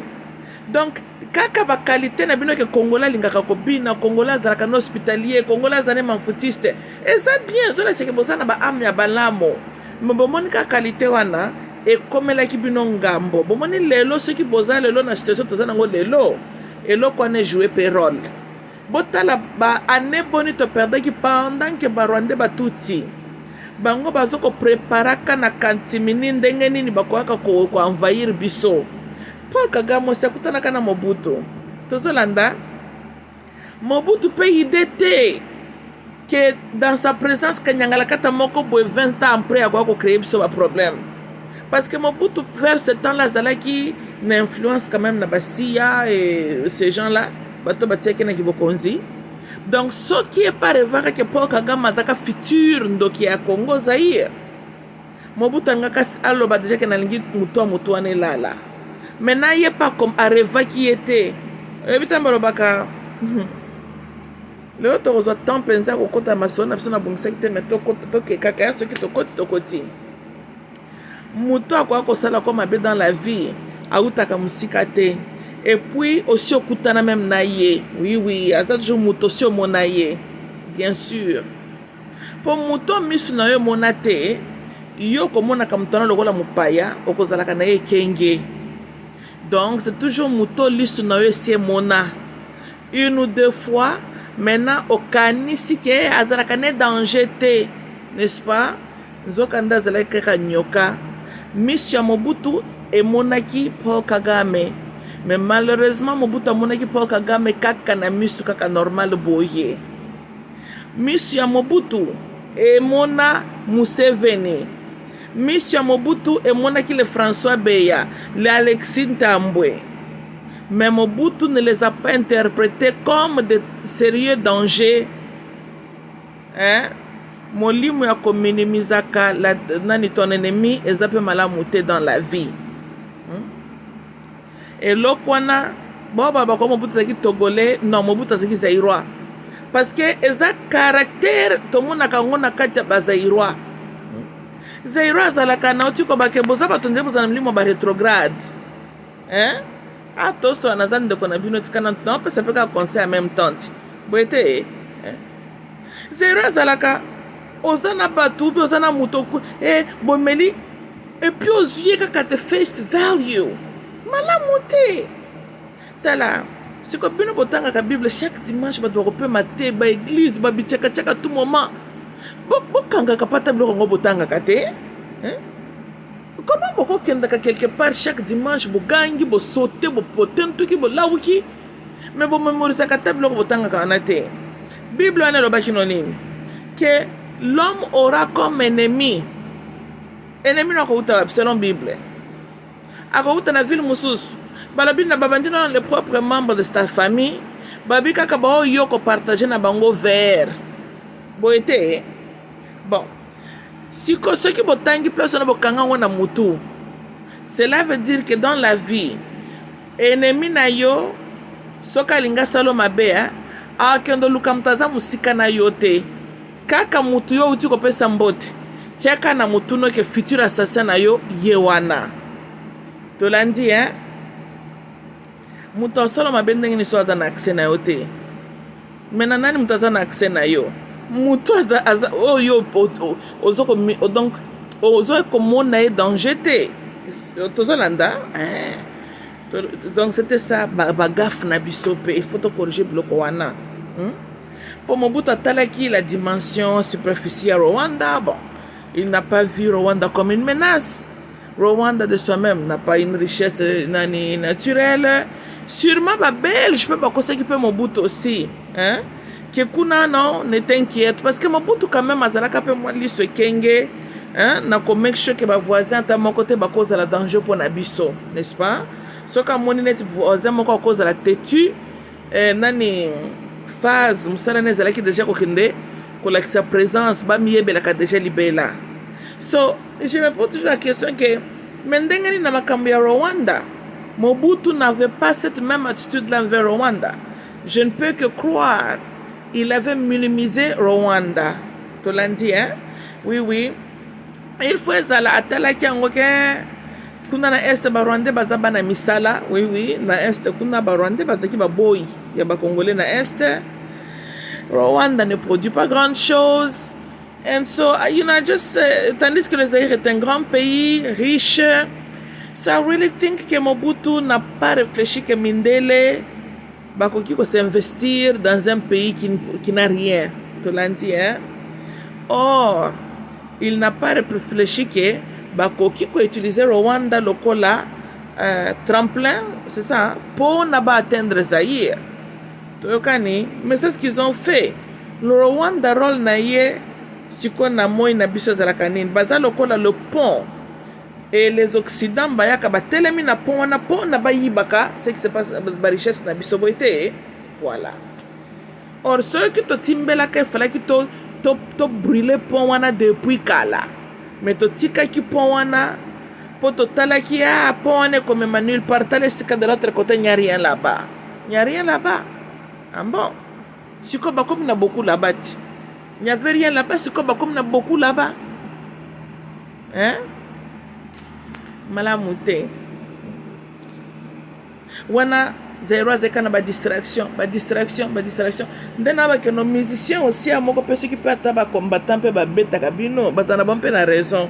Donc kaka ba qualité na bino ke Congolais lingaka ko bina Congolais zalaka no hospitalier Congolais zane manfoutiste et ça bien zola c'est que bozana ba am ya balamo mbomoni ka qualité wana e komela ki bino ngambo bomoni lelo ce qui boza lelo na situation tozana ngo lelo elo kwane jouer perol botala ba ane boni to perdre ki pendant que ba Rwanda ba tuti bango bazoko preparaka na kantimini ndenge nini bakoaka ko envahir biso. Paul Kagame s'akutana kana Mobutu. Tozolanda Mobutu peut idée que dans sa présence kanyangala kata moko boy 20 ans après avoir créé ce problème. Parce que Mobutu vers ce temps-là zalaki na influence quand même na Basia et ces gens-là bato batiaki na kibokonzi. Donc ce qui est pas rêveur que Paul Kagame azaka futur ndoki ya Congo Zaïre. Mobutu ngaka aloba déjà que na lingi muto ane lala. Maintenant, il n'est pas comme Areva qui était. Et puis, le autre a tant pensé au côté de ma sonne, absolument bon secteur, mais tout côté, caca, ce qui te côté, te côté. Mouto a quoi que ça comme habité dans la vie, a où ta musique. Et puis, aussi au côté de même naïe. Oui, à ça, je mouto sur mon naïe. Bien sûr. Pour mouto, mis na yo monate, yo comme on a comme ton le rôle à mupaya, au cause de la canaille kenge. Donc, c'est toujours mouton liste na yo c'est mona. Une ou deux fois, maintenant, au kanisi ke azarakane danger te, n'est-ce pas? Nzokanda zalaka kanyoka. Monsieur Mobutu et monaki Paul Kagame. Mais malheureusement, Mobutu monaki Paul Kagame kaka na misu kaka normal boye. Monsieur Mobutu et mona Museveni. Monsieur Mobutu et monaki le François Beya, le Alexis Tambwe. Mais Mobutu ne les a pas interprétés comme de sérieux dangers. Hein? Molimu ya kominimizaka la nani ton ennemi ezape malamuté dans la vie. Et lokwana boba ba ko Mobutu zaki togolais non Mobutu zaki zaïrois. Parce que eza caractère to mona kangona katia bazaïrois. Zaïrois zalaka na otiko bakeboza batonze bozana mlimo ba rétrograde. Hein? Attention nazande de kona bino tikana non peut ça peut conseil en même temps. Boete zero azalaka oza na bato mpe oza na moto bomeli epuis ozwi kaka te face value malamu te tala siko bino botangaka bible chaque dimanche bato bakopema te baeglise babitiakatiaka tout moment bokangaka pata biloko yango botangaka te comment bokokendaka quelque part chaque dimanche bogangi bosote botentuki bolawuki me bomemorisaka ta biloko botangaka wana te bible wana elobaki no nini que l'homme aura comme ennemi na akouta selon bible akouta na ville mosusu balobi na babandi na les propres membres de ta famille babi kaka baoyo kopartage na bango vert boye te bon siko soki botangi place wana bokanga ngo na mutu cela veut dire que dans la vie ennemi na yo soki alinga salo mabe akendo luka mutu aza mosika na yo te kaka mutu yo uti kopesa mbote tiaka na mutu no ke futur assassin na yo ye wana tolandi mutu asala mabe ndenge ni so aza na accès na yo te mena nani mutu aza na accès na yo mutu aza oyo donc ozo komona ye danger te tozolanda donc c'était ça bagaffe na biso pe il faut to corriger biloko wana pour Mobutu atalaki la dimension superficielle Rwanda bon il n'a pas vu Rwanda comme une menace. Rwanda de soi-même n'a pas une richesse naturelle. Sûrement, les Belges peuvent s'occuper de Mobutu aussi. Hein? Que Kuna non, ne t'inquiète. Parce que Mobutu, quand même, Azalaka peut moi lui se kenge. N'a comme make sure que mes voisins, à mon côté, cause de la danger pour Nabiso. N'est-ce pas? Ce que mon net voisin, mon cause de la têtu. Nani phase, Moussala Nezalaki déjà kokende. Que sa présence ba miebe la déjà libérée. So je me pose toujours la question que mendengani na makambo ya Rwanda Mobutu n'avait pas cette même attitude envers Rwanda. Je ne peux que croire il avait minimisé Rwanda. To l'andi oui il faut ezala atalaki yango ke kuna na est ba Rwanda bazaba na misala oui na est kuna ba Rwanda bazaki ba boy ya ba Congolais na est. Rwanda ne produit pas grande chose. And so, just tandis que le Zaïre est un grand pays, riche, so I really think que Mobutu n'a pas réfléchi que Mindele bakoki ko s'investir dans un pays qui n'a rien. Tu l'as dit, Or, il n'a pas réfléchi que bakoki ko utiliser Rwanda lokola tremplin, c'est ça, pour ne pas atteindre Zaïre. Mais c'est ce qu'ils ont fait. Le Rwanda rôle naïe, si qu'on a moins na biso za la canine, baza lokola le pont et les Occidents bayaka ba telemi na pont na ba yibaka, c'est que c'est pas ba richesse na biso boité, voilà. Or ceux qui to timbela ka fala ki to brûler pont wana depuis kala. Mais to tika ki pont wana po to tala ki pont wana comme Emmanuel partale sika de l'autre côté, il n'y a rien là-bas. Il n'y a rien là-bas. Ah bon, c'est comme il y a beaucoup là-bas. Il n'y avait rien là-bas, c'est comme il y a beaucoup là-bas. Hein? Malamouté. Wana, zéro azekana ba distraction. Ndena avec nos musiciens aussi, à mon copain, ceux qui peuvent être combattants, peuvent être bêta kabino, bazana bon peu la raison.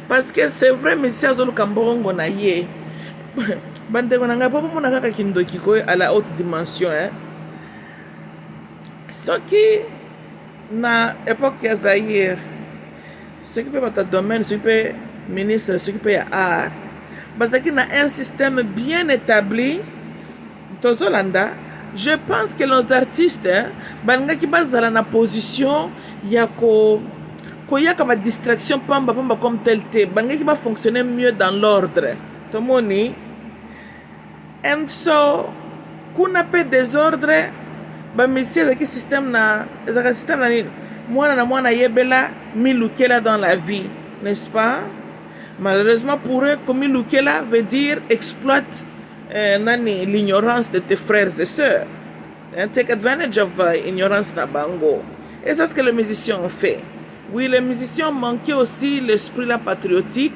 Parce que c'est vrai, musiciens zolo kamborongo na ye. Bande konanga papa mona kaka kindoki ko à la haute dimension ce qui na époque ya Zaïre ce qui peut être domaine ce qui peut ministre ce qui peut art parce qu'il y a un système bien établi tozolanda. Je pense que nos artistes banga ki bazala na position ya ko yaka ba distraction pamba comme tel te banga ki ba fonctionner mieux dans l'ordre tomoni. And so, kuna pe désordre, ba monsieur zaki système na nini, mwana yebela milukela dans la vie, n'est-ce pas? Malheureusement pour eux, comme milukela veut dire exploite l'ignorance de tes frères et sœurs. Take advantage of ignorance na bango. Et c'est ce que les musiciens ont fait. Oui, les musiciens manquaient aussi l'esprit la patriotique.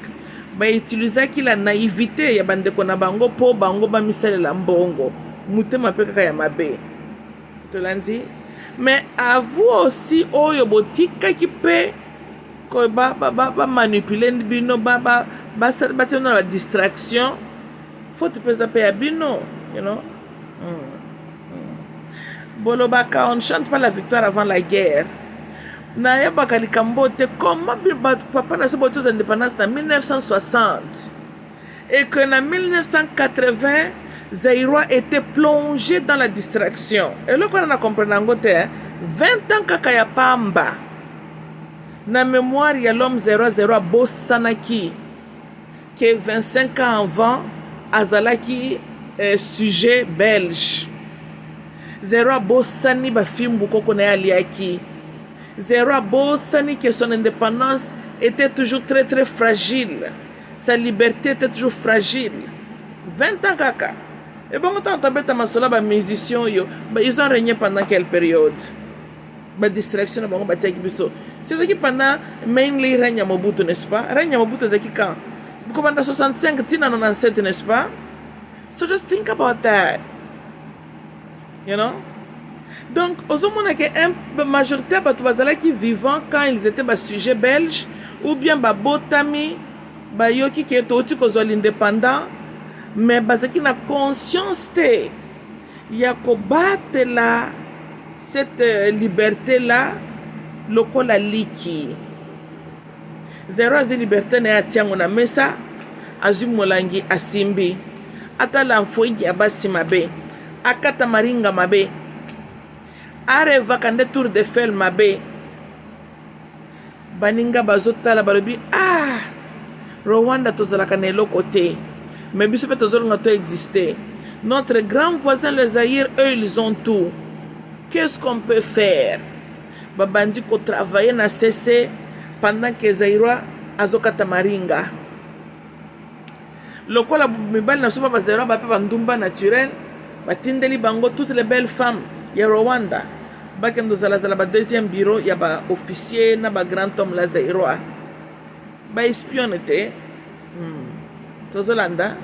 Ba utiliser ki la naïveté ya bandeko na bango po bango ba misala la mbongo mutema pe kaka ya mabe to landi mais à vous aussi oyo botika qui peut ko ba manipuler bino ba la distraction faut te peser à bino, you know. Bolobaka, on ne chante pas la victoire avant la guerre. Na yabaka likambote comment papa na soboto indépendance en 1960 et que en 1980 Zaïrois était plongé dans la distraction. Et là qu'on a compris nangote 20 ans kaka ya pamba na mémoire ya l'homme 00 Bossanaki que 25 ans avant azalaki sujet belge. Zero Bossani ba film bukoko na aliaki. Zero Bossani que son indépendance était toujours très très fragile. Sa liberté était toujours fragile. 20 ans kaka. Et bon quand on tabeta masola ba musicien yo, ils ont régné pendant quelle période? Ba distraction ba ba tiaki biso. C'est ça qui pendant mainly règne Mobutu, n'est-ce pas? Règne Mobutu zaki quand? Beaucoup pendant 65 tina 97, n'est-ce pas? So just think about that. You know? Donc, aux hommes, la majorité de qui vivant quand ils étaient sujets belges, ou bien botami, yoki qui est aussi indépendant, mais qui na conscience te, il y a combattre là, cette liberté là, loko la liki. Zero azi liberté na atiango na mesa, azu molangi asimbi, ata l'enfoyi abasi mabe. Akata maringa mabe areva kande tour de fel mabe baninga bazotala balobi Rwanda tozalaka na eloko te mais biso pe tozolonga to exister. Notre grand voisin le Zaïre, eux ils ont tout. Qu'est-ce qu'on peut faire? Babandi ko travailler na CC pendant que Zaïrois azokata maringa lokola mibali na sopa ba Zaïrois ba pe bandumba naturel batindeli bango toutes les belles femmes ya Rwanda bakendo zala ba deuxième bureau ya ba officier na ba grand homme la Zaïrois ba espionnete tozolanda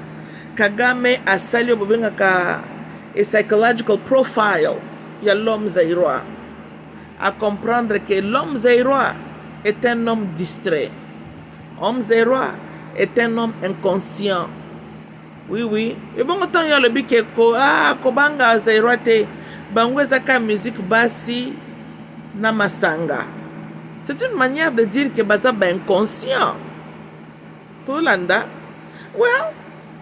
Kagame asali bobenga ka a psychological profile ya l'homme Zaïrois à comprendre que l'homme Zaïrois est un homme distrait. Homme Zaïrois est un homme inconscient. Oui. Et bon, autant il y a le bique kobanga Zaïrois te bangweza ka musique basi na masanga. C'est une manière de dire que baza ba inconscient. Tolanda. Well,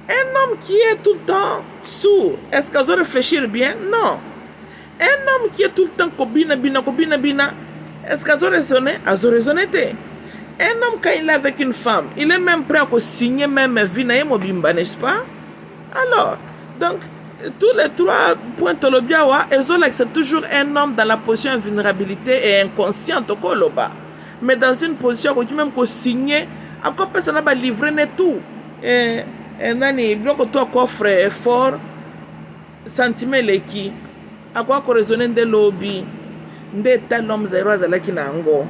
un homme qui est tout le temps sourd, est-ce qu'on doit réfléchir bien? Non. Un homme qui est tout le temps kobina bina, est-ce qu'on doit raisonner? A raisonner te. Un homme, quand il est avec une femme, il est même prêt à signer même vie na mobimba, n'est-ce pas? Alors, donc, tous les trois points de l'obiawa, c'est toujours un homme dans la position de vulnérabilité et inconscient au koloba. Mais dans une position où même qu'on signe, à quoi personne va livrer tout. Et nani, bloque toi coffre fort, sentiment leki, à quoi qu'on raisonne de lobby, de tel homme zéro à la kinango.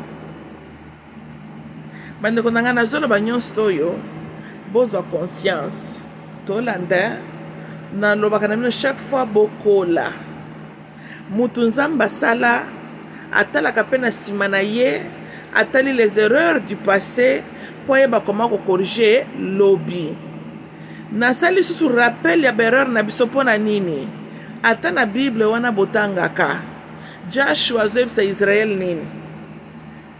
Bande konanga na zolo banyon stoyo bozo conscience to landa na lobaka na chaque fois bokola mutu nzamba sala atalaka pe na sima na ye atali les erreurs du passé po yeba comment ko corriger lobby na sali susu rappel ya erreur na biso pona nini ata na Bible wana botangaka Joshua zebsa Israël nini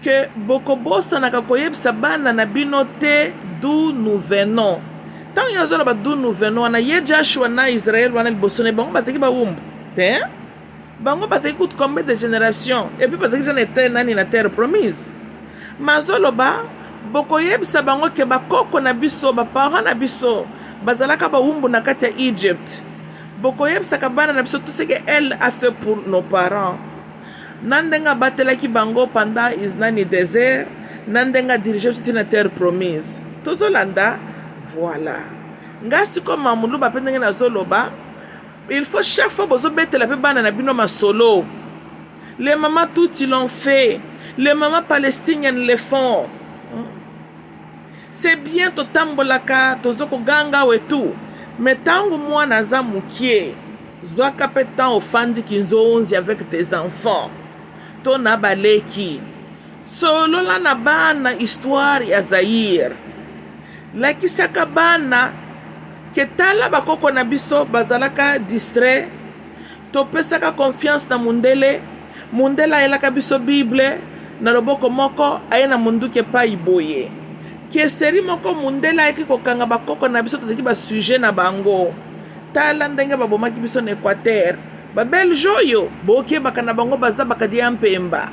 que bokobosa na kakoyebisa bana na bino te d'où nous venons. Tant il y a zolo d'où nous venons na ye Joshua na Israël wana libosone bango baseki ba wumbu te bango baseki coûte combien de générations et puis baseki j'en étais nani na terre promise mazolo ba bokoyebisa bango ke bakoko na biso ba parents na biso bazalaka ba wumbu na kati ya Egypte bokoyebisa ka bana na biso tout ce que elle a fait pour nos parents. Nandenga batelaki bango pendant iznani désert, nandenga dirigé sur une terre promise. Tozolanda, voilà. Ngasi comme mamulu ba pendenga na zoloba, il faut chaque fois bozo bete la pe bana na bino ma solo. Les mamans tout ils l'ont fait, les mamans palestiniennes le font. C'est bien to tambolaka, tozoko ganga et tout, mais tangu moi naza mukie, zoaka pe temps au fandi kinzo 11 avec tes enfants. to na baleki solola na bana histoire ya Zaire lakisaka bana ke tala bakoko na biso bazalaka distrait topesaka confiance na mundele ayelaka biso bible na loboko moko aye na munduki epai boye ke seri moko mundele ayeki kokanga bakoko na biso tozalaki basujet na bango tala ndenge babomaki biso na Équateur babelge oyo bokebaka na bango baza bakadi ya mpemba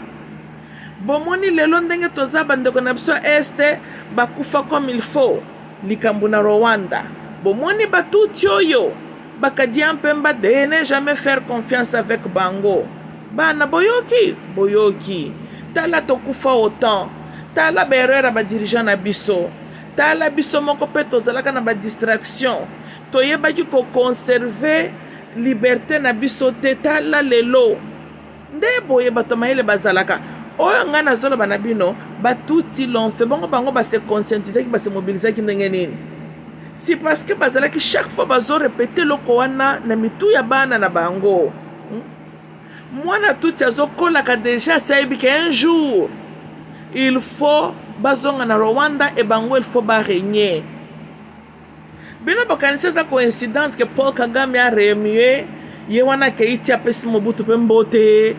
bomoni lelo ndenge toza bandeko na biso este bakufa comme il faut likambo na Rwanda bomoni batuti oyo bakadi ya mpemba de ne jamais faire confiance avec bango bana boyoki tala tokufa autant tala berera badirigant na biso tala biso moko mpe tozalaka na badistraction toyebaki koconserve liberté na biso te tala lelo nde boye bato mayele bazalaka oyo ngai nazoloba na bino batuti lonfe bongo bango base conscientisaki base mobilisaki ndenge nini si parce que bazalaki chaque fois bazorepete loko wana na mitu ya bana na bango mwana tuti azokolaka deja sayebiki un jour il faut bazonga na Rwanda e bango il faut barégner bino bakanisi eza coïncidence ke Paul Kagame a remue ye wana ke iti apesi Mobutu mpe mbote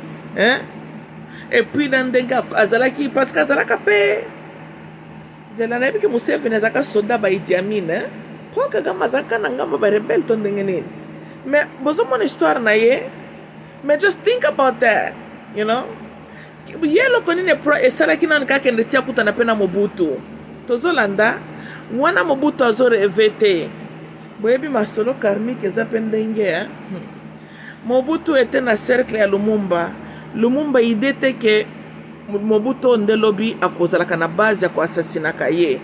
et puis na ndenge azalaki parce que azalaka mpe zela nayebi ke Museveni azalaka soda ba Idi Amin Paul Kagame azalaka na ngambo barebele to ndenge nini mais bozomona histoire na ye mais just think about that you know ye loko nini esalaki nani kakende ti akutana mpe na Mobutu tozolanda wana Mobutu azoreve te boyebi masolo karmique eza mpe ndenge Mobutu ete na cercle ya Lumumba ide te ke Mobutu nde lobi akozalaka na base ya koasasinaka ye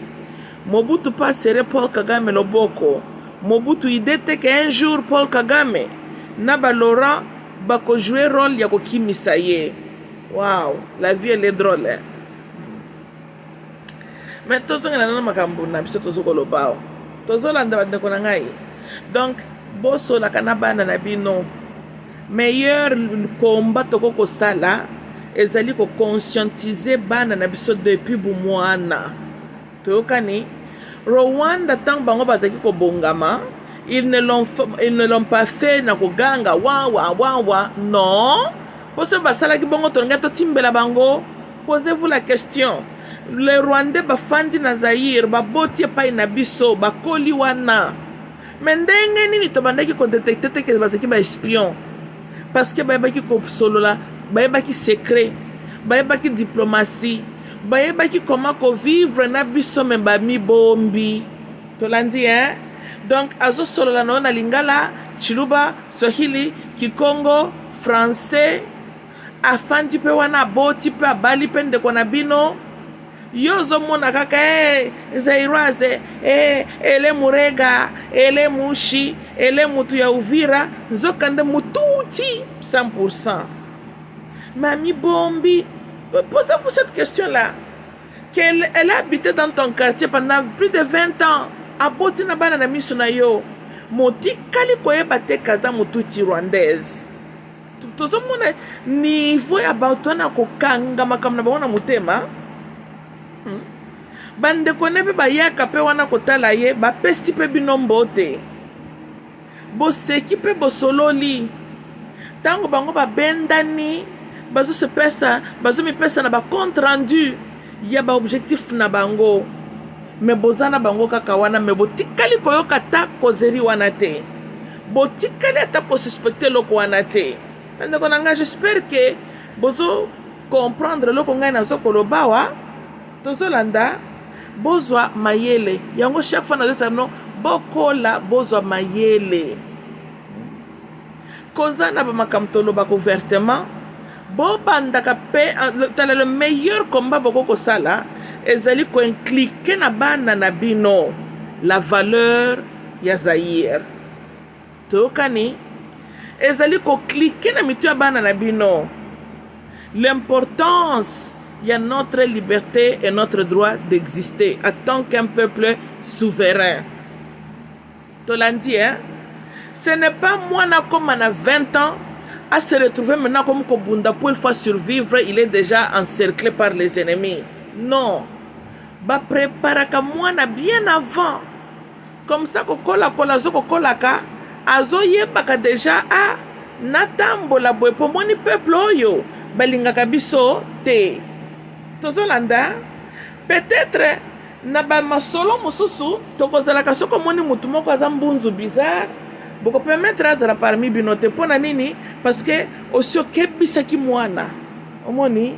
Mobutu pa sere Paul Kagame loboko Mobutu ide te ke un jour Paul Kagame na ba Laurent bako jouer rôle ya kokimisa ye wow la vie elle est drôle mais tozongela nana makambo na biso tozokoloba tozolanda bandeko na ngai donc bosolaka na bana na bino meilleur combat tokokosala ezali kokonscientize bana na biso depuis bumwana toyokani Rwanda ntango bango bazalaki kobongama ils ne l'ont pas fait na koganga wa non poso basalaki bongo tonga totimbela bango posez-vous la question le Rwandais bafandi na Zaire baboti epai na biso bakoli wana me ndenge nini tobandaki kodetecte te ke bazalaki baespion parce que bayebaki kosolola bayebaki secret bayebaki diplomatie bayebaki comment kovivre na biso me bamibombi tolandi donc azosolola nao na Lingala Chiluba Swahili Kikongo français afandi mpe wana aboti mpe abali mpe ndeko na bino yo ozomona kaka Zairoise ele Murega ele Mushi ele mutu ya Uvira nzokande mututi 100% Mami Bombi posez-vous cette question là qu'elle a habité dans ton quartier pendant plus de 20 ans aboti na bana na miso na yo motikali koyeba te kaza mututi rwandaise tozomona niveau ya bato wana kokanga makambo na bango na motema bandeko ne mpe bayaka mpe wana kotala ye bapesi mpe bino mbote boseki mpe bosololi ntango bango babendani bazomipesa na bacompte rendu ya baobjectif na bango me boza na bango kaka wana me botikali koyoka ta kozeri wana te botikali ata kosuspecte loko wana te ndeko na nga j'espère que bozo comprendre loko ngai nazokoloba wa tozolanda bozwa mayele yango chaque fois nazosala no bokola bozwa mayele koza na bamakambo toloba couvertement bobandaka mpe tala le meilleur combat bokokosala ezali koimplike na bana na bino la valeur ya Zaire toyokani ezali koklike na mitu ya bana na bino l'importance ya notre liberté et notre droit d'exister en tant qu'un peuple souverain tolandi ce n'est pas moi na comme na 20 ans à se retrouver maintenant comme Kobunda pour une fois survivre, il est déjà encerclé par les ennemis. Non. Ba préparaka mwana bien avant. Comme ça, kokola ka azo yebaka déjà a natambola boye po moni peuple oyo balingaka biso te. Tozolanda peut-être na ba masolo mususu tokozalaka soko moni mutu moko aza mbunzu bizarre boko permettre azala parmi bino te pona nini parce que osio kebisaki mwana omoni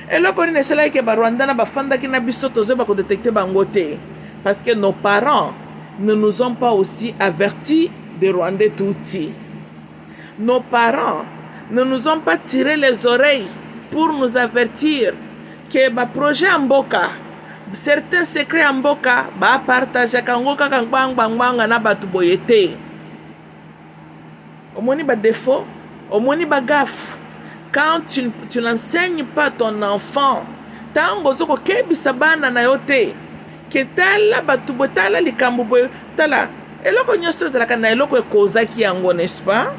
eloko nini esalaki ke barwanda na bafandaki na biso tozoyeba kodetecte bango te parce que nos parents ne nous ont pas aussi avertis des Rwandais Tutsis. Nos parents ne nous ont pas tiré les oreilles pour nous avertir que le projet en Mboka, certains secrets en Mboka, va partager kangoka kangbangbanga na batu boyete. Omoni ba défaut, omoni ba gaffe. Quand tu n'enseignes pas ton enfant, tango zoko kebisa bana na yote. Que tala batu botala likambo boy tala. Eloko nyoso zalaka na eloko ekozaki yango, n'est-ce pas?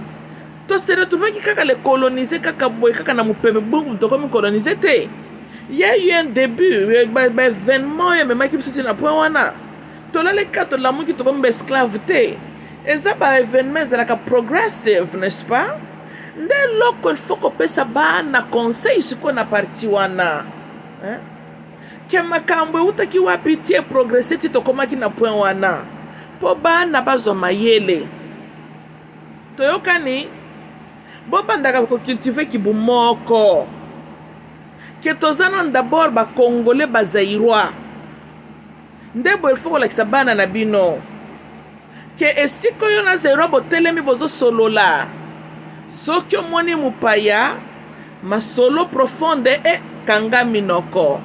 To se retrouver ki kaka le coloniser kaka boy kaka na mupeme bungu to comme coloniser te. Il y a eu un début, événement et même qui se na point wana. To la le kato la mu ki to comme esclave te. Eza ba événement zalaka progressive, n'est-ce pas? Nde loko il faut ko pesa bana conseil siko na parti wana. Hein? Que makambo utaki wapi tie progresser ti to komaki na point wana. Po bana bazo mayele. Toyokani boba ndaka ko cultiver kibumoko. Que tozana d'abord ba congolais ba zaïrois. Ndebo il faut ko lakisa bana na bino. Que esiko yo na zaïrois botelemi bozo solola. Soki omoni mupaya masolo profonde e kanga minoko.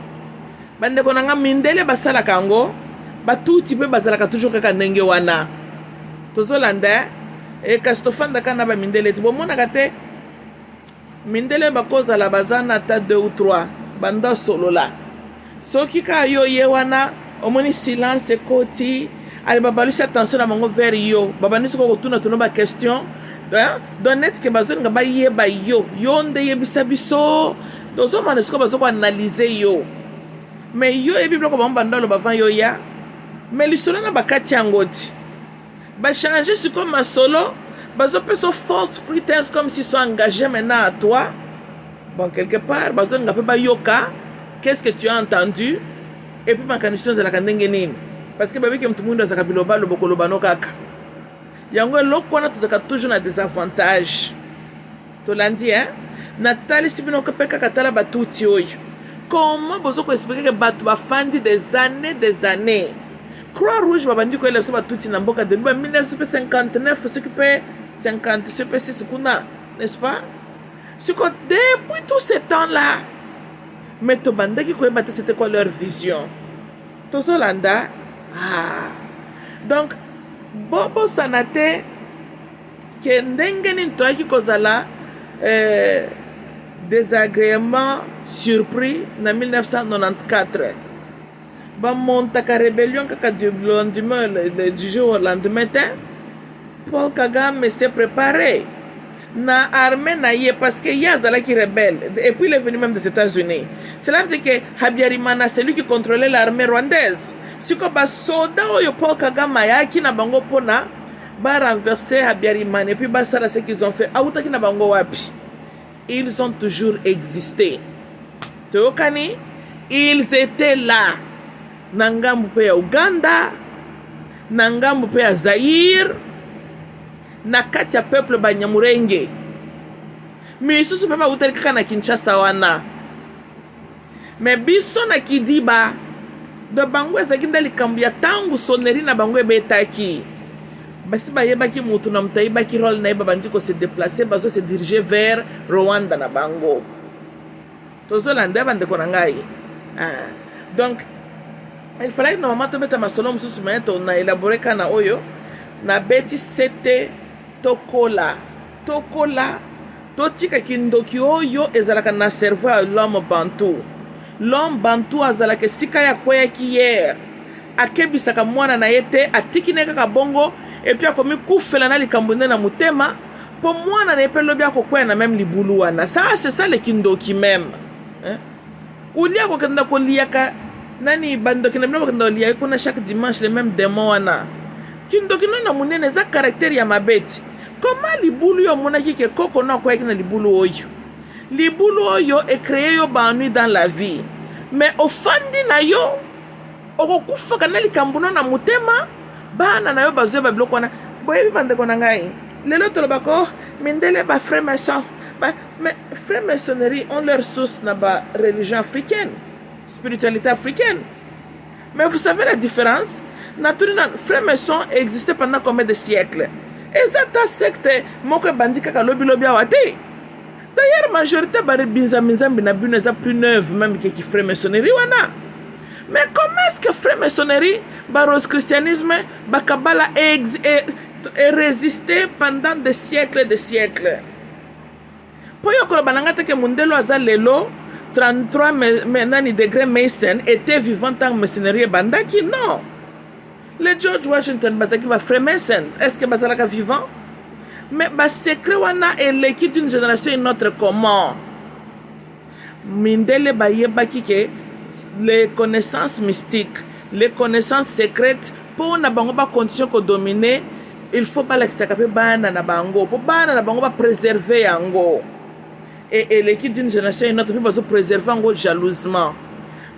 Bandeko nanga mindele basala kango batuti pe bazalaka toujours kaka ndenge wana. Tozolanda e kastofanda kana ba mindele ti bomona kate mindele bakoza la bazana ta 2 ou 3 banda solola. Soki ka yo ye wana omoni silence koti ali babalusi attention na bango vers yo babani soko kotuna tuna ba question donc net ke bazoni nga ba yeba yo nde yebisa biso tozomana soko bazoko analyser yo. Mais yo et bible ko bambanda lo bavan yo ya mais lisolo na bakati angoti ba changer ce comme un solo bazo pe so false pretense comme s'ils sont engagés maintenant à toi. Bon quelque part bazo nga pe ba yoka qu'est-ce que tu as entendu et puis ma condition za la kandenge nini parce que babi ke mtu mundu azaka biloba lo bokolo banokaka yango lokona tozaka toujours na désavantage to landi hein natali sibino ko peka katala batuti oyo. Comment vous expliquer que batu bafandi des années Croix-Rouge babandi ko elefse batuti na mboka depuis 1959 ce qui peut 50 ce peut 6 kuna, n'est-ce pas? Ce que depuis tout ce temps-là mais to bandaki ko ebata c'était quoi leur vision? Tozolanda donc bobo sanate ke ndenge ni toaki kozala désagrément surpris en 1994. Ba montaka rébellion kaka du lendemain, du jour au lendemain, Paul Kagame s'est préparé na armée na ye parce que Yazala qui rebelle et puis il est venu même des États-Unis. Cela veut dire que Habyarimana c'est lui qui contrôlait l'armée rwandaise. Si ko ba soda oyo Paul Kagame yaki na bango pona ba renverser Habyarimana et puis ba sala ce qu'ils ont fait. Autaki na bango wapi. Ils ont toujours existé. Tokani, ils étaient là. Nangambu pe ya Uganda, nangambu pe ya Zaïre, na kati ya peuple Banyamurenge. Mais isusu pe ba utali kaka na Kinshasa wana. Mais biso na Kidiba, de bango ezaki nde likambo ya tangu soneri na bango ebetaki. Basi bayebaki mutu na mutayebaki rôle na yeba bandi ko se déplacer bazo se diriger vers Rwanda na bango. Tozolanda bandeko na ngai. Donc il fallait que normalement to beta masolo mususu meto na élaborer kana oyo na beti sete tokola totika kindoki oyo ezalaka na cerveau à l'homme bantu azalaka sika ya kwea ki hier akebisaka mwana na yete atikine kaka bongo et puis akomi kufela na likambo na mutema Pour moi, on n'a pas le bien qu'on a même les boulots. Ça, c'est ça les kindoki même. Ou liya ko kanda ko liya ka nani bando kina bino kanda liya ko na chaque dimanche les mêmes démons wana. Kindoki na munene za caractère ya mabeti. Comment libulu yo monaki ke koko na ko ekina libulu oyo. Libulu oyo est créé yo banui dans la vie. Mais au fandi na yo okukufa kana likambuno na mutema bana na yo bazwe ba biloko wana. Boye bande ko na ngai. Lelo toloba ko mindele ba frère maçon. Mais frères maçonnerie ont leur source dans la religion africaine, spiritualité africaine. Mais vous savez la différence? Naturellement, frères maçons existaient pendant combien de siècles? Et ça, ta secte, moi, que bandi kaka lobi lobi awate. D'ailleurs, majorité bari binzamizam binabu n'est plus neuve même que qui frères maçonnerie wana. Mais comment est-ce que frères maçonnerie, baros christianisme, bakabala est résisté pendant des siècles et des siècles? Pour yo kolo bananga que mundelo aza lelo 33 degrés Mason était vivant en maçonnerie bandaki non. Le George Washington bazaki ba frère Masons est-ce que bazalaka vivant? Mais ba secret wana et l'équipe d'une génération une autre comment? Mindele ba yebaki ke les connaissances mystiques, les connaissances secrètes pour na bango ba condition ko dominer, il faut pas l'excaper bana na bango pour bana na bango ba préserver yango. Et l'équipe d'une génération et notre vie va se préserver en jalousement.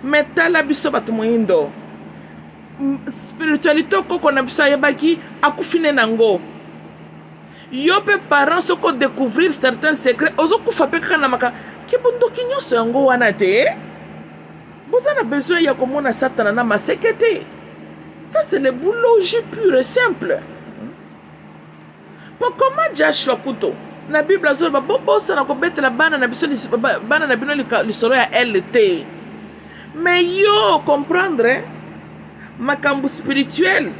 Mais t'as la biso batumoindo. Spiritualité koko na biso yebaki akufine nango. Yope parents soko découvrir certains secrets ozo kufa pe kana maka kibundo kinyoso yango wana te. Vous avez besoin ya komona satana na masekete. Ça c'est le boulot pur et simple. Pour comment Joshua Kuto na Bible azol ba bobo sana ko betela bana na biso bana na bino lisolo ya LT. Mais yo comprendre makambu spirituel,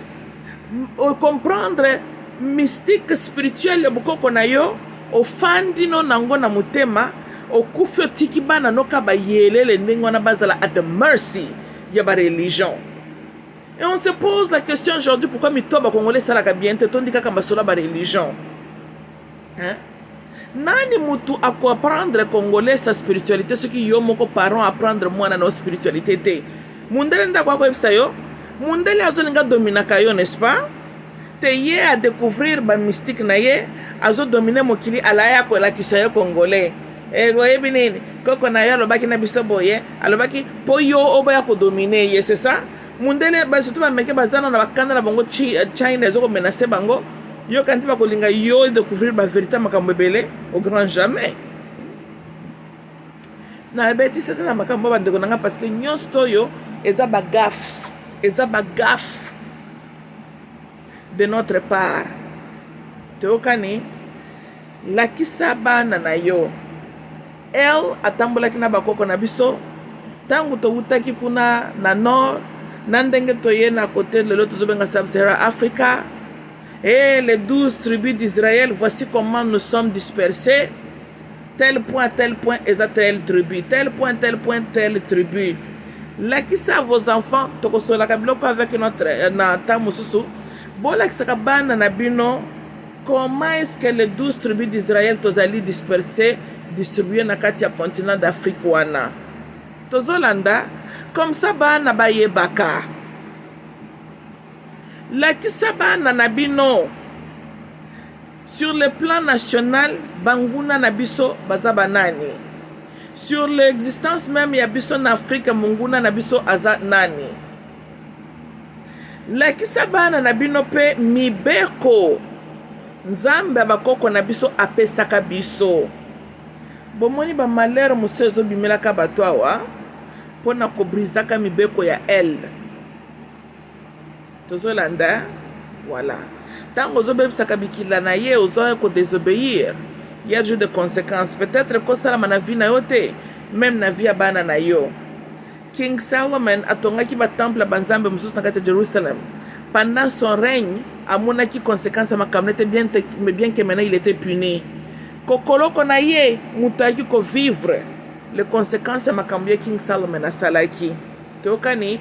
comprendre mystique spirituel bukoko na yo ofandi no nango na mutema okufyo tiki bana no kaba yelele ndenge wana bazala at the mercy ya ba religion. Et on se pose la question aujourd'hui pourquoi mitoba congolais salaka bien te tondi kaka basolo ba religion. Hein? Nani mutu ako apprendre congolais sa spiritualité ce qui yo moko parents apprendre moi na no spiritualité te. Mundele nda kwa ebisa yo. Mundele azo linga dominaka yo n'est-ce pas? Te ye à découvrir ba mystique na ye azo dominer mokili alaya ko la kisayo congolais. Voyez bien koko na yo lobaki na biso boye alobaki po yo oba ya ko dominer ye c'est ça? Mundele ba surtout ba meke bazana na bakanda na bango China ezoko menacer bango. Yo kanti ba kolinga yo découvrir ba vérité makambo belé au grand jamais. Na beti c'est na makambo ba ndeko nanga parce que nyonso yo eza ba gaffe de notre part. Teokani la kisaba na yo. Elle atambola kina bakoko na biso tangu to utaki kuna na nord nandenge toye na côté de l'autre zobenga sub-Sahara Africa. Et les 12 tribus d'Israël, voici comment nous sommes dispersés. Tel point, et telle tribu. Tel point, telle tribu. Là, qui savent vos enfants, tokoso la kabilo pas avec notre tamususu. Bon, là, qui s'akabana na bino, comment est-ce que les 12 tribus d'Israël tozali dispersés, distribués na katia continent d'Afrique wana? Tozolanda, comme ça, bana baye baka. La kisaba na nabino sur le plan national banguna nabiso bazaba nani sur l'existence même ya biso na Afrique munguna nabiso aza nani la kisaba na nabino pe mibeko nzambe bakoko nabiso apesaka biso bomoni ba malheur musezo bimelaka bato awa pona kobrizaka mibeko ya elle. Tozolanda, voilà. Tant que vous avez bikila vous avez désobéir. Il y a des conséquences. Peut-être que ça na vie na yote, même na vie abana na yo. King Solomon a tongaki ba temple banzambe mususu na kati Jérusalem. Pendant son règne, a monaki conséquences ma communauté bien que maintenant il était puni. Kokolo konaye mutaki ko vivre les conséquences ma communauté King Solomon a salaki. Tokani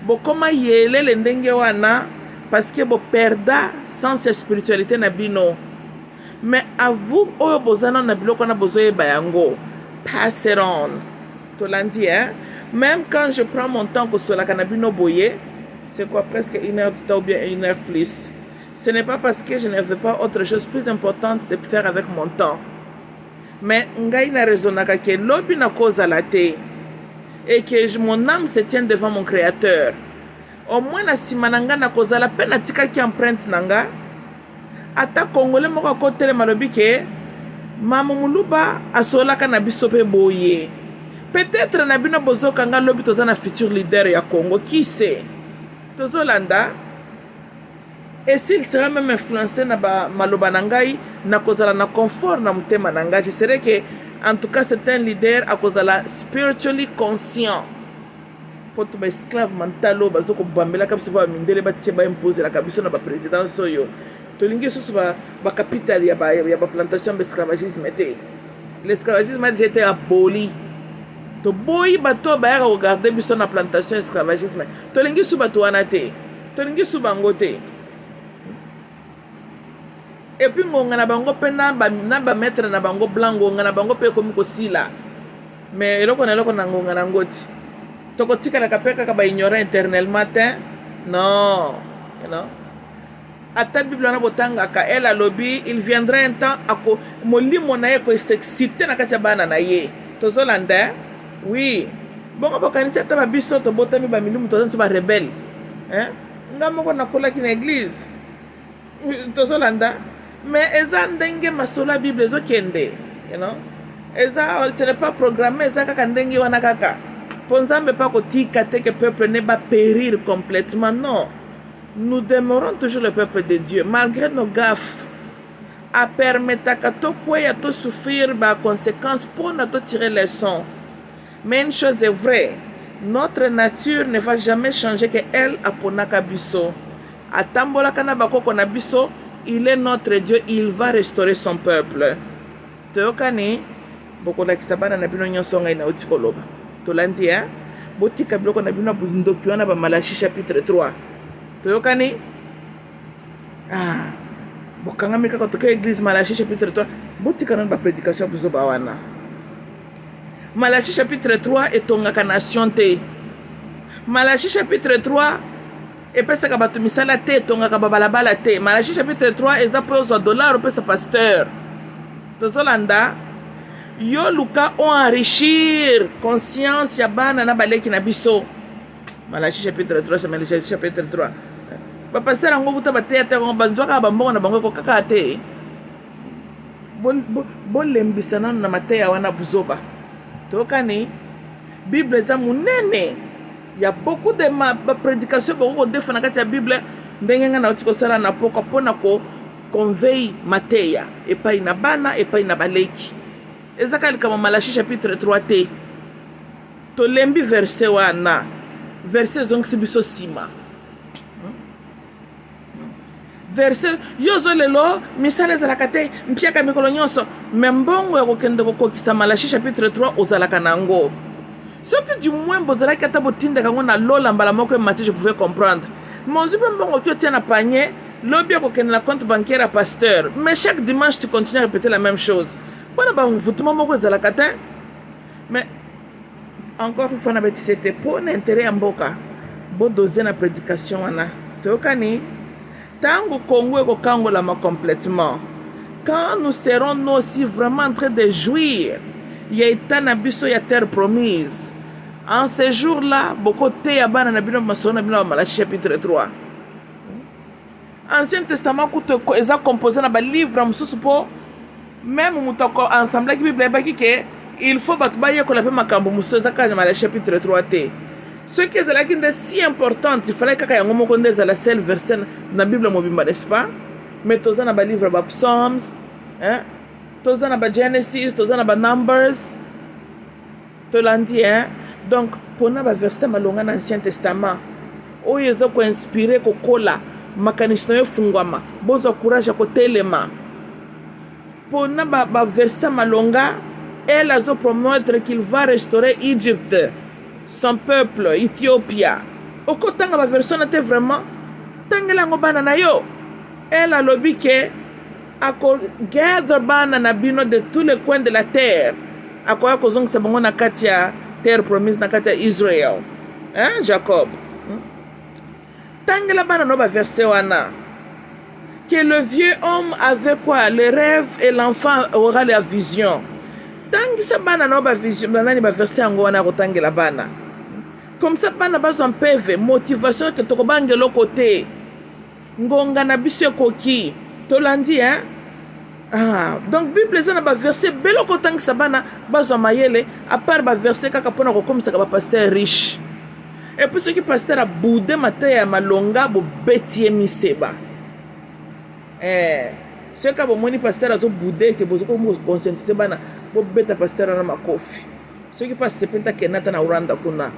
bokoma yele lendenge wana parce que bo perda sans spiritualité na bino mais à vous oyo bozana na biloko na bozoyeba yango, pass it on. Tolandi, hein? Même quand je prends mon temps que sur la canabino boye, c'est quoi, presque 1 heure de temps ou bien 1 heure plus. Ce n'est pas parce que je ne veux pas autre chose plus importante de faire avec mon temps. Mais ngai na raisonnaka que lobi na cause à la te et que mon âme se tient devant mon créateur. Au moins na simananga na cause à la peine na tika qui empreinte nanga. Ata congolais moko kote le malobi ke Mama Muluba asolaka na biso pe boye. Peut-être na bino bozoka nga lobi toza na futur leader ya Congo, qui sait? Tozolanda. Et s'il serait même influencé na ba maloba nangai na kozala na confort na mutema nanga, je serais que en tout cas c'est un leader à kozala spiritually conscient. Pour tout ba esclave mentalo bazoko bambela kabisa ba mindele ba tie ba imposer la kabisa na ba président soyo. Tolingi susu ba capital ya ba plantation d'esclavagisme était. L'esclavagisme a déjà été aboli. To boy bato ba regarder biso na plantation esclavagisme. Tolingi su bato wana te. Tolingi su bango te. Et puis ngonga na bango pe na ba mettre na bango blanc ngonga na bango pe komi ko sila. Mais eloko na ngonga na ngoti. Toko tika na kapeka ka ba ignorer éternellement te. Non, you know. Ata Bible na botanga ka ela lobi, il viendra un temps ako molimo na ye ko s'exciter na kati ya bana na ye. Tozolanda? Oui. Bongo bokanisi ata ba biso to botami ba milimu to ba rebelle. Hein? Ngamo na kola ki na église. Tozolanda? Mais eza ndenge masola Bible ezo kende, you know? Eza ce n'est pas programmé, eza kaka ndenge wana kaka. Ponzambe pas ko tika te que peuple ne va périr complètement, non. Nous demeurons toujours le peuple de Dieu, malgré nos gaffes. A permettre que tout quoi tout souffrir par conséquence pour nous tirer les leçons. Mais une chose est vraie, notre nature ne va jamais changer que elle a pour nakabiso. A tambola kana bakoko na biso, il est notre Dieu, il va restaurer son peuple. Teokani, boko la kisabana na bino nyonso ngai na utikoloba. Tolandi hein? Botika biloko na bino bundoki wana ba Malachi chapitre 3. Toyokani bokanga kaka toke église Malachi chapitre 3 botika na ba prédication buzo ba wana. Malachi chapitre 3 etongaka nation te. Malachi chapitre 3 epesaka bato misala te etongaka babalabala te. Malachi chapitre 3 eza po ozwa dollar opesa pasteur. Tozolanda yo luka o enrichir conscience ya bana na baleki na biso. Malachi chapitre 3, Malachi chapitre 3. Ba passer ngo buta bateya te ngo banzwaka bambongo na bango ko kaka te. Bolembisana na mateya wana buzoba. Tokani Bible za munene. Il y a beaucoup de prédications beaucoup de fois na kati ya Bible ndenge nga na utiko sala na poko pona ko convey mateya epai na bana epai na baleki. Ezakali kama Malachi chapitre 3 te. Tolembi verset wana. Verset zongi biso sima. Verset yozo lelo misale zalaka te mpiaka mikolo nyonso membongo ya kokende kokokisa Malachi chapitre 3 ozalaka nango. Ce que du moins bozalaki ata botinda kango na lola mbala moko e mati je pouvais comprendre. Monzi pe mbongo ki otia na panier lobi ya kokende na compte bancaire à pasteur. Mais chaque dimanche tu continues à répéter la même chose. Bona ba mvutumo moko ezalaka te. Mais encore une fois na beti c'était pour l'intérêt ya mboka. Bo doser na prédication wana. Tokani tango Congo ekokangolama complètement. Quand nous serons nous aussi vraiment en train de jouir, il y a état na biso ya terre promise. En ces jours-là, beaucoup te ya bana na bino masona bino Malachi chapitre 3. Ancien Testament est composé na ba livre mususu po même mutoko ensemble ki Bible ba ki ke il faut batbaye ko la pe makambo mususu za ka Malachi chapitre 3 te. Ce qui est si important, il fallait que yango moko ndeza la seule verset na Bible mobimba, n'est-ce pas? Mais toza na ba livre ba Psalms, hein? Toza na ba Genesis, toza na ba Numbers. Tolandi, hein? Donc pour na ba verset malonga na Ancien Testament, oyo ezo ko inspirer ko kola makanisi yo fungwama, bozo courage ko telema. Pour na ba verset malonga, elle a zo promettre qu'il va restaurer Égypte. Son peuple, Ethiopia. Oko tanga ba version était vraiment tangela ngo bana na yo. Elle a lobby que ako gather bana na bino de tous les coins de la terre akoya kozongisa bango na kati ya terre promise na kati ya Israel, hein, Jacob. Tangela bana no ba verset wana que le vieux homme avait quoi, le rêve, et l'enfant aura la vision. Tangisa bana no ba vision nani ba verset yango wana ko tangela bana comme ça bana bazwa mpeve motivation que tokobangela côté ngonga na biso koki tolandi, hein. Donc Bible eza na ba verset belo ko tangisa bana bazwa mayele à part ba verset kaka pona ko komisa ka ba pasteur riche. Et puis ce qui pasteur a boudé matin ya malonga bo betie miseba. Ce ka bo moni pasteur azo boudé que bozo ko conscientiser bana bo beta pasteur na makofi. Ce qui passe c'est penta kenata na uranda kuna.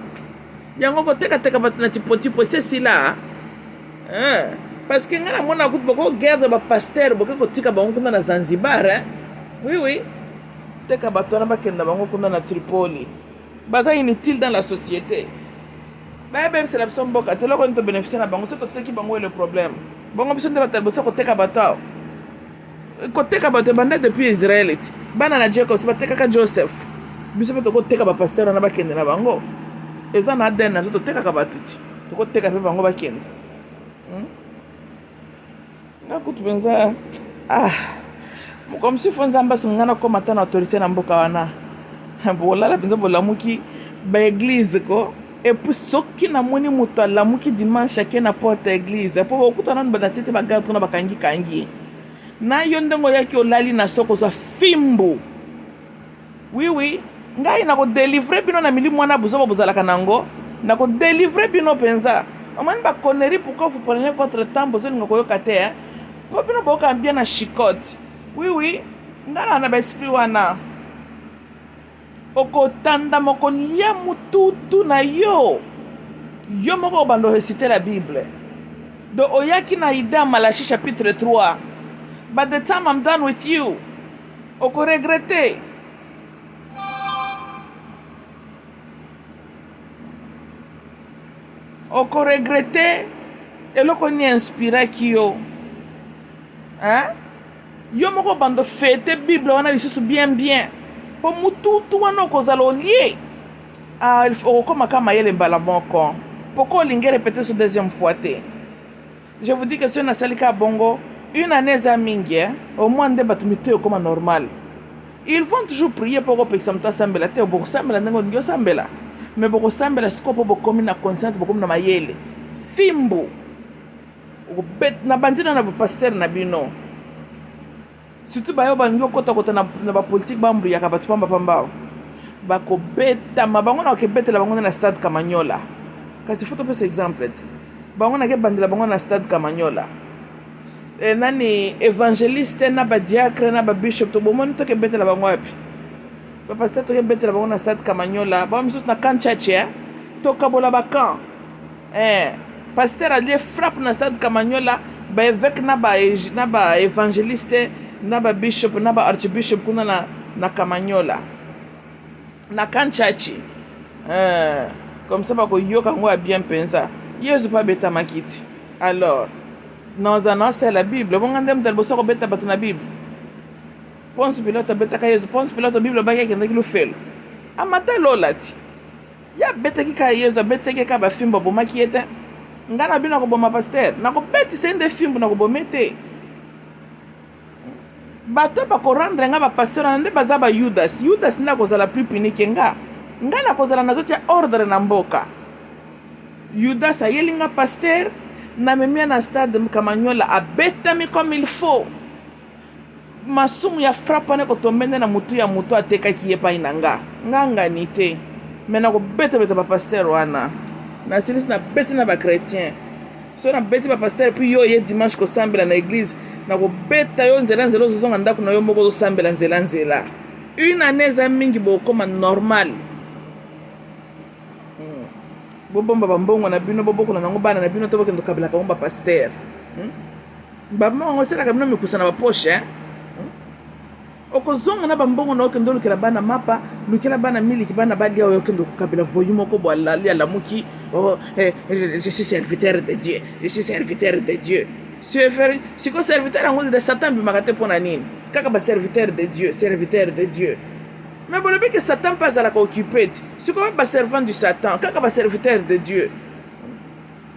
Yango ko teka batna tipo c'est si là. Parce que ngana mona kutu boko guerre ba pasteur boko ko tika bango kuna na Zanzibar, hein. Oui. Teka batona ba kenda bango kuna na Tripoli. Baza inutile dans la société. Même c'est la somme boka, c'est là qu'on te bénéficie na bango, c'est toi qui bango est le problème. Bango biso de batal boso ko teka batao. Ko teka bato banda depuis Israël. Bana na Jacob, c'est ba teka ka Joseph. Biso to ko teka ba pasteur na ba kende na bango. Eza na den na to teka ka batuti. To ko teka pe bango ba kende. Na kutu benza comme si fonza mba sungana ko mata na autorité na mboka wana. Bola la benza bolamuki ba église ko. Et puis soki na moni muto alamuki dimanche chacun na porte église. Po okutana na banatete ba garde na bakangi kangi. Na yondongo yaki olali na soko za fimbo. Oui. Ngai na ko délivrer bino na milimu wana buzo bozalaka nango. Na ko délivrer bino penza. Amani ba connerie pourquoi vous prenez votre temps besoin ngoko yokate, hein. Po bino boka bien na chicote. Oui. Ngana na ba esprit wana. Oko tanda moko lia mututu na yo moko bando réciter la Bible de oyaki na Ida Malachi chapitre 3. But the time I'm done with you oko regretter. Oko regretter eloko ni inspira ki yo, hein. Yo moko bando fete Bible wana lisusu bien pour mututu wana kozala olie. Il faut comme kama yele mbala moko pourquoi linge répéter ce deuxième fois te. Je vous dis que si on a salika bongo une année za mingi, au moins de batumite comme normal, ils vont toujours prier pour que samta sambela te boko sambela ngo ngyo sambela mais boko sambela scope boko na conscience boko na mayele fimbo o bet na bandina na pasteur na bino. Surtout bayo bango kota na ba politique bambu ya kabatu pamba bako beta mabango na okebeta la bango na stade Kamanyola. Kasi photo pe exemple bango na ke bandila bango na stade Kamanyola. Nani évangéliste na ba diacre na ba bishop to bomoni to kebeta la bango wapi. Ba pasteur to kebeta la bango na stade Kamanyola. Ba msus na kan chache to kabola ba kan. Pasteur a lié frappe na stade Kamanyola ba évêque na ba évangéliste na ba bishop na ba archbishop kuna na Kamanyola na kanchachi, comme ça bako yoka ngo bien pensa yesu pa beta makiti. Alors nous en c'est la Bible bon ngandem tal boso ko beta batu na Bible. Ponce Pilote beta ka yesu Ponce Pilote Bible ba yake ndaki lu fel amata lolati ya beta ki ka yesu beta ki ka ba fimbo bo makieta ngana bino ko boma pasteur na ko beti sende fimbo na ko bomete. Bato bako rendre nga ba pasteur nde bazaba Judas na kozala plus punique nga na kozala na zoti ordre na mboka. Judas ayelinga pasteur na memia na stade Kamanyola abetami comme il faut. Masumu ya frappe ne ko tombende na mutu ya mutu ateka ki yepa inanga nganga nite mena ko beta ba pasteur wana na silis na beti na ba chrétien so na beti ba pasteur puis yo ye dimanche ko sambela na église na ko beta yo nzela zozonga ndako na yo moko zo sambela nzela une année za mingi bo comme normal. Bomba bambongo na bino boboko na ngo bana na bino to bokendo kabela ka ngomba pasteur. Ba mama ngosela ka bino mikusana ba poche, hein. Okozonga na bambongo na okendo lukela bana mapa lukela bana miliki bana balia okendo kabela voyumo ko bwala lia la muki. Je suis serviteur de Dieu, je suis serviteur de Dieu. Si ko serviteur yango de Satan bimaka te mpona nini kaka ba serviteur de Dieu mais bon que Satan pas à la occupé si ko ba servant du Satan kaka ba serviteur de Dieu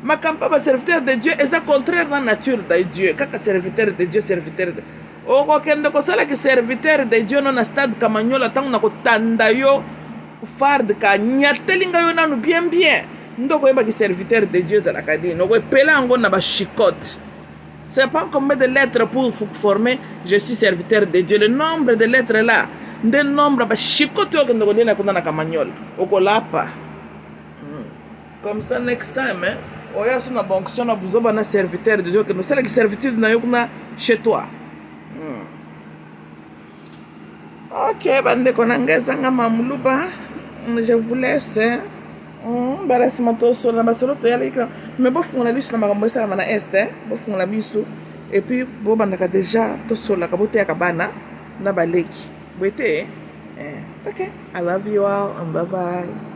makampa ba serviteur de Dieu eza contraire na nature de Dieu kaka serviteur de Dieu okokende kosala ki serviteur de Dieu non na stade kamanyola ntango na kotanda yo farde ka nyatelinga yo nanu bien ndoko yeba ki serviteur de Dieu ezalaka nini okoepela yango na bachicote. C'est pas combien de lettres pour former je suis serviteur de Dieu. Le nombre de lettres là nde nombre bachicote oyo okende kolela kuna na kamanyola okolapa comme ça next time oya so na bonction na buzoba na serviteur de Dieu okende osala ki servitude na yo kuna chez toi. Ok, bandeko nanga ezanga mamuluba, je vous laisse. Balasi mato solo na basolo to yala ikra. Mais bo fungula biso na makambo esala na este, bo fungula biso et puis bo bandaka déjà to solo ka bote ya kabana na baleki. Boete. Ok, I love you all and bye bye.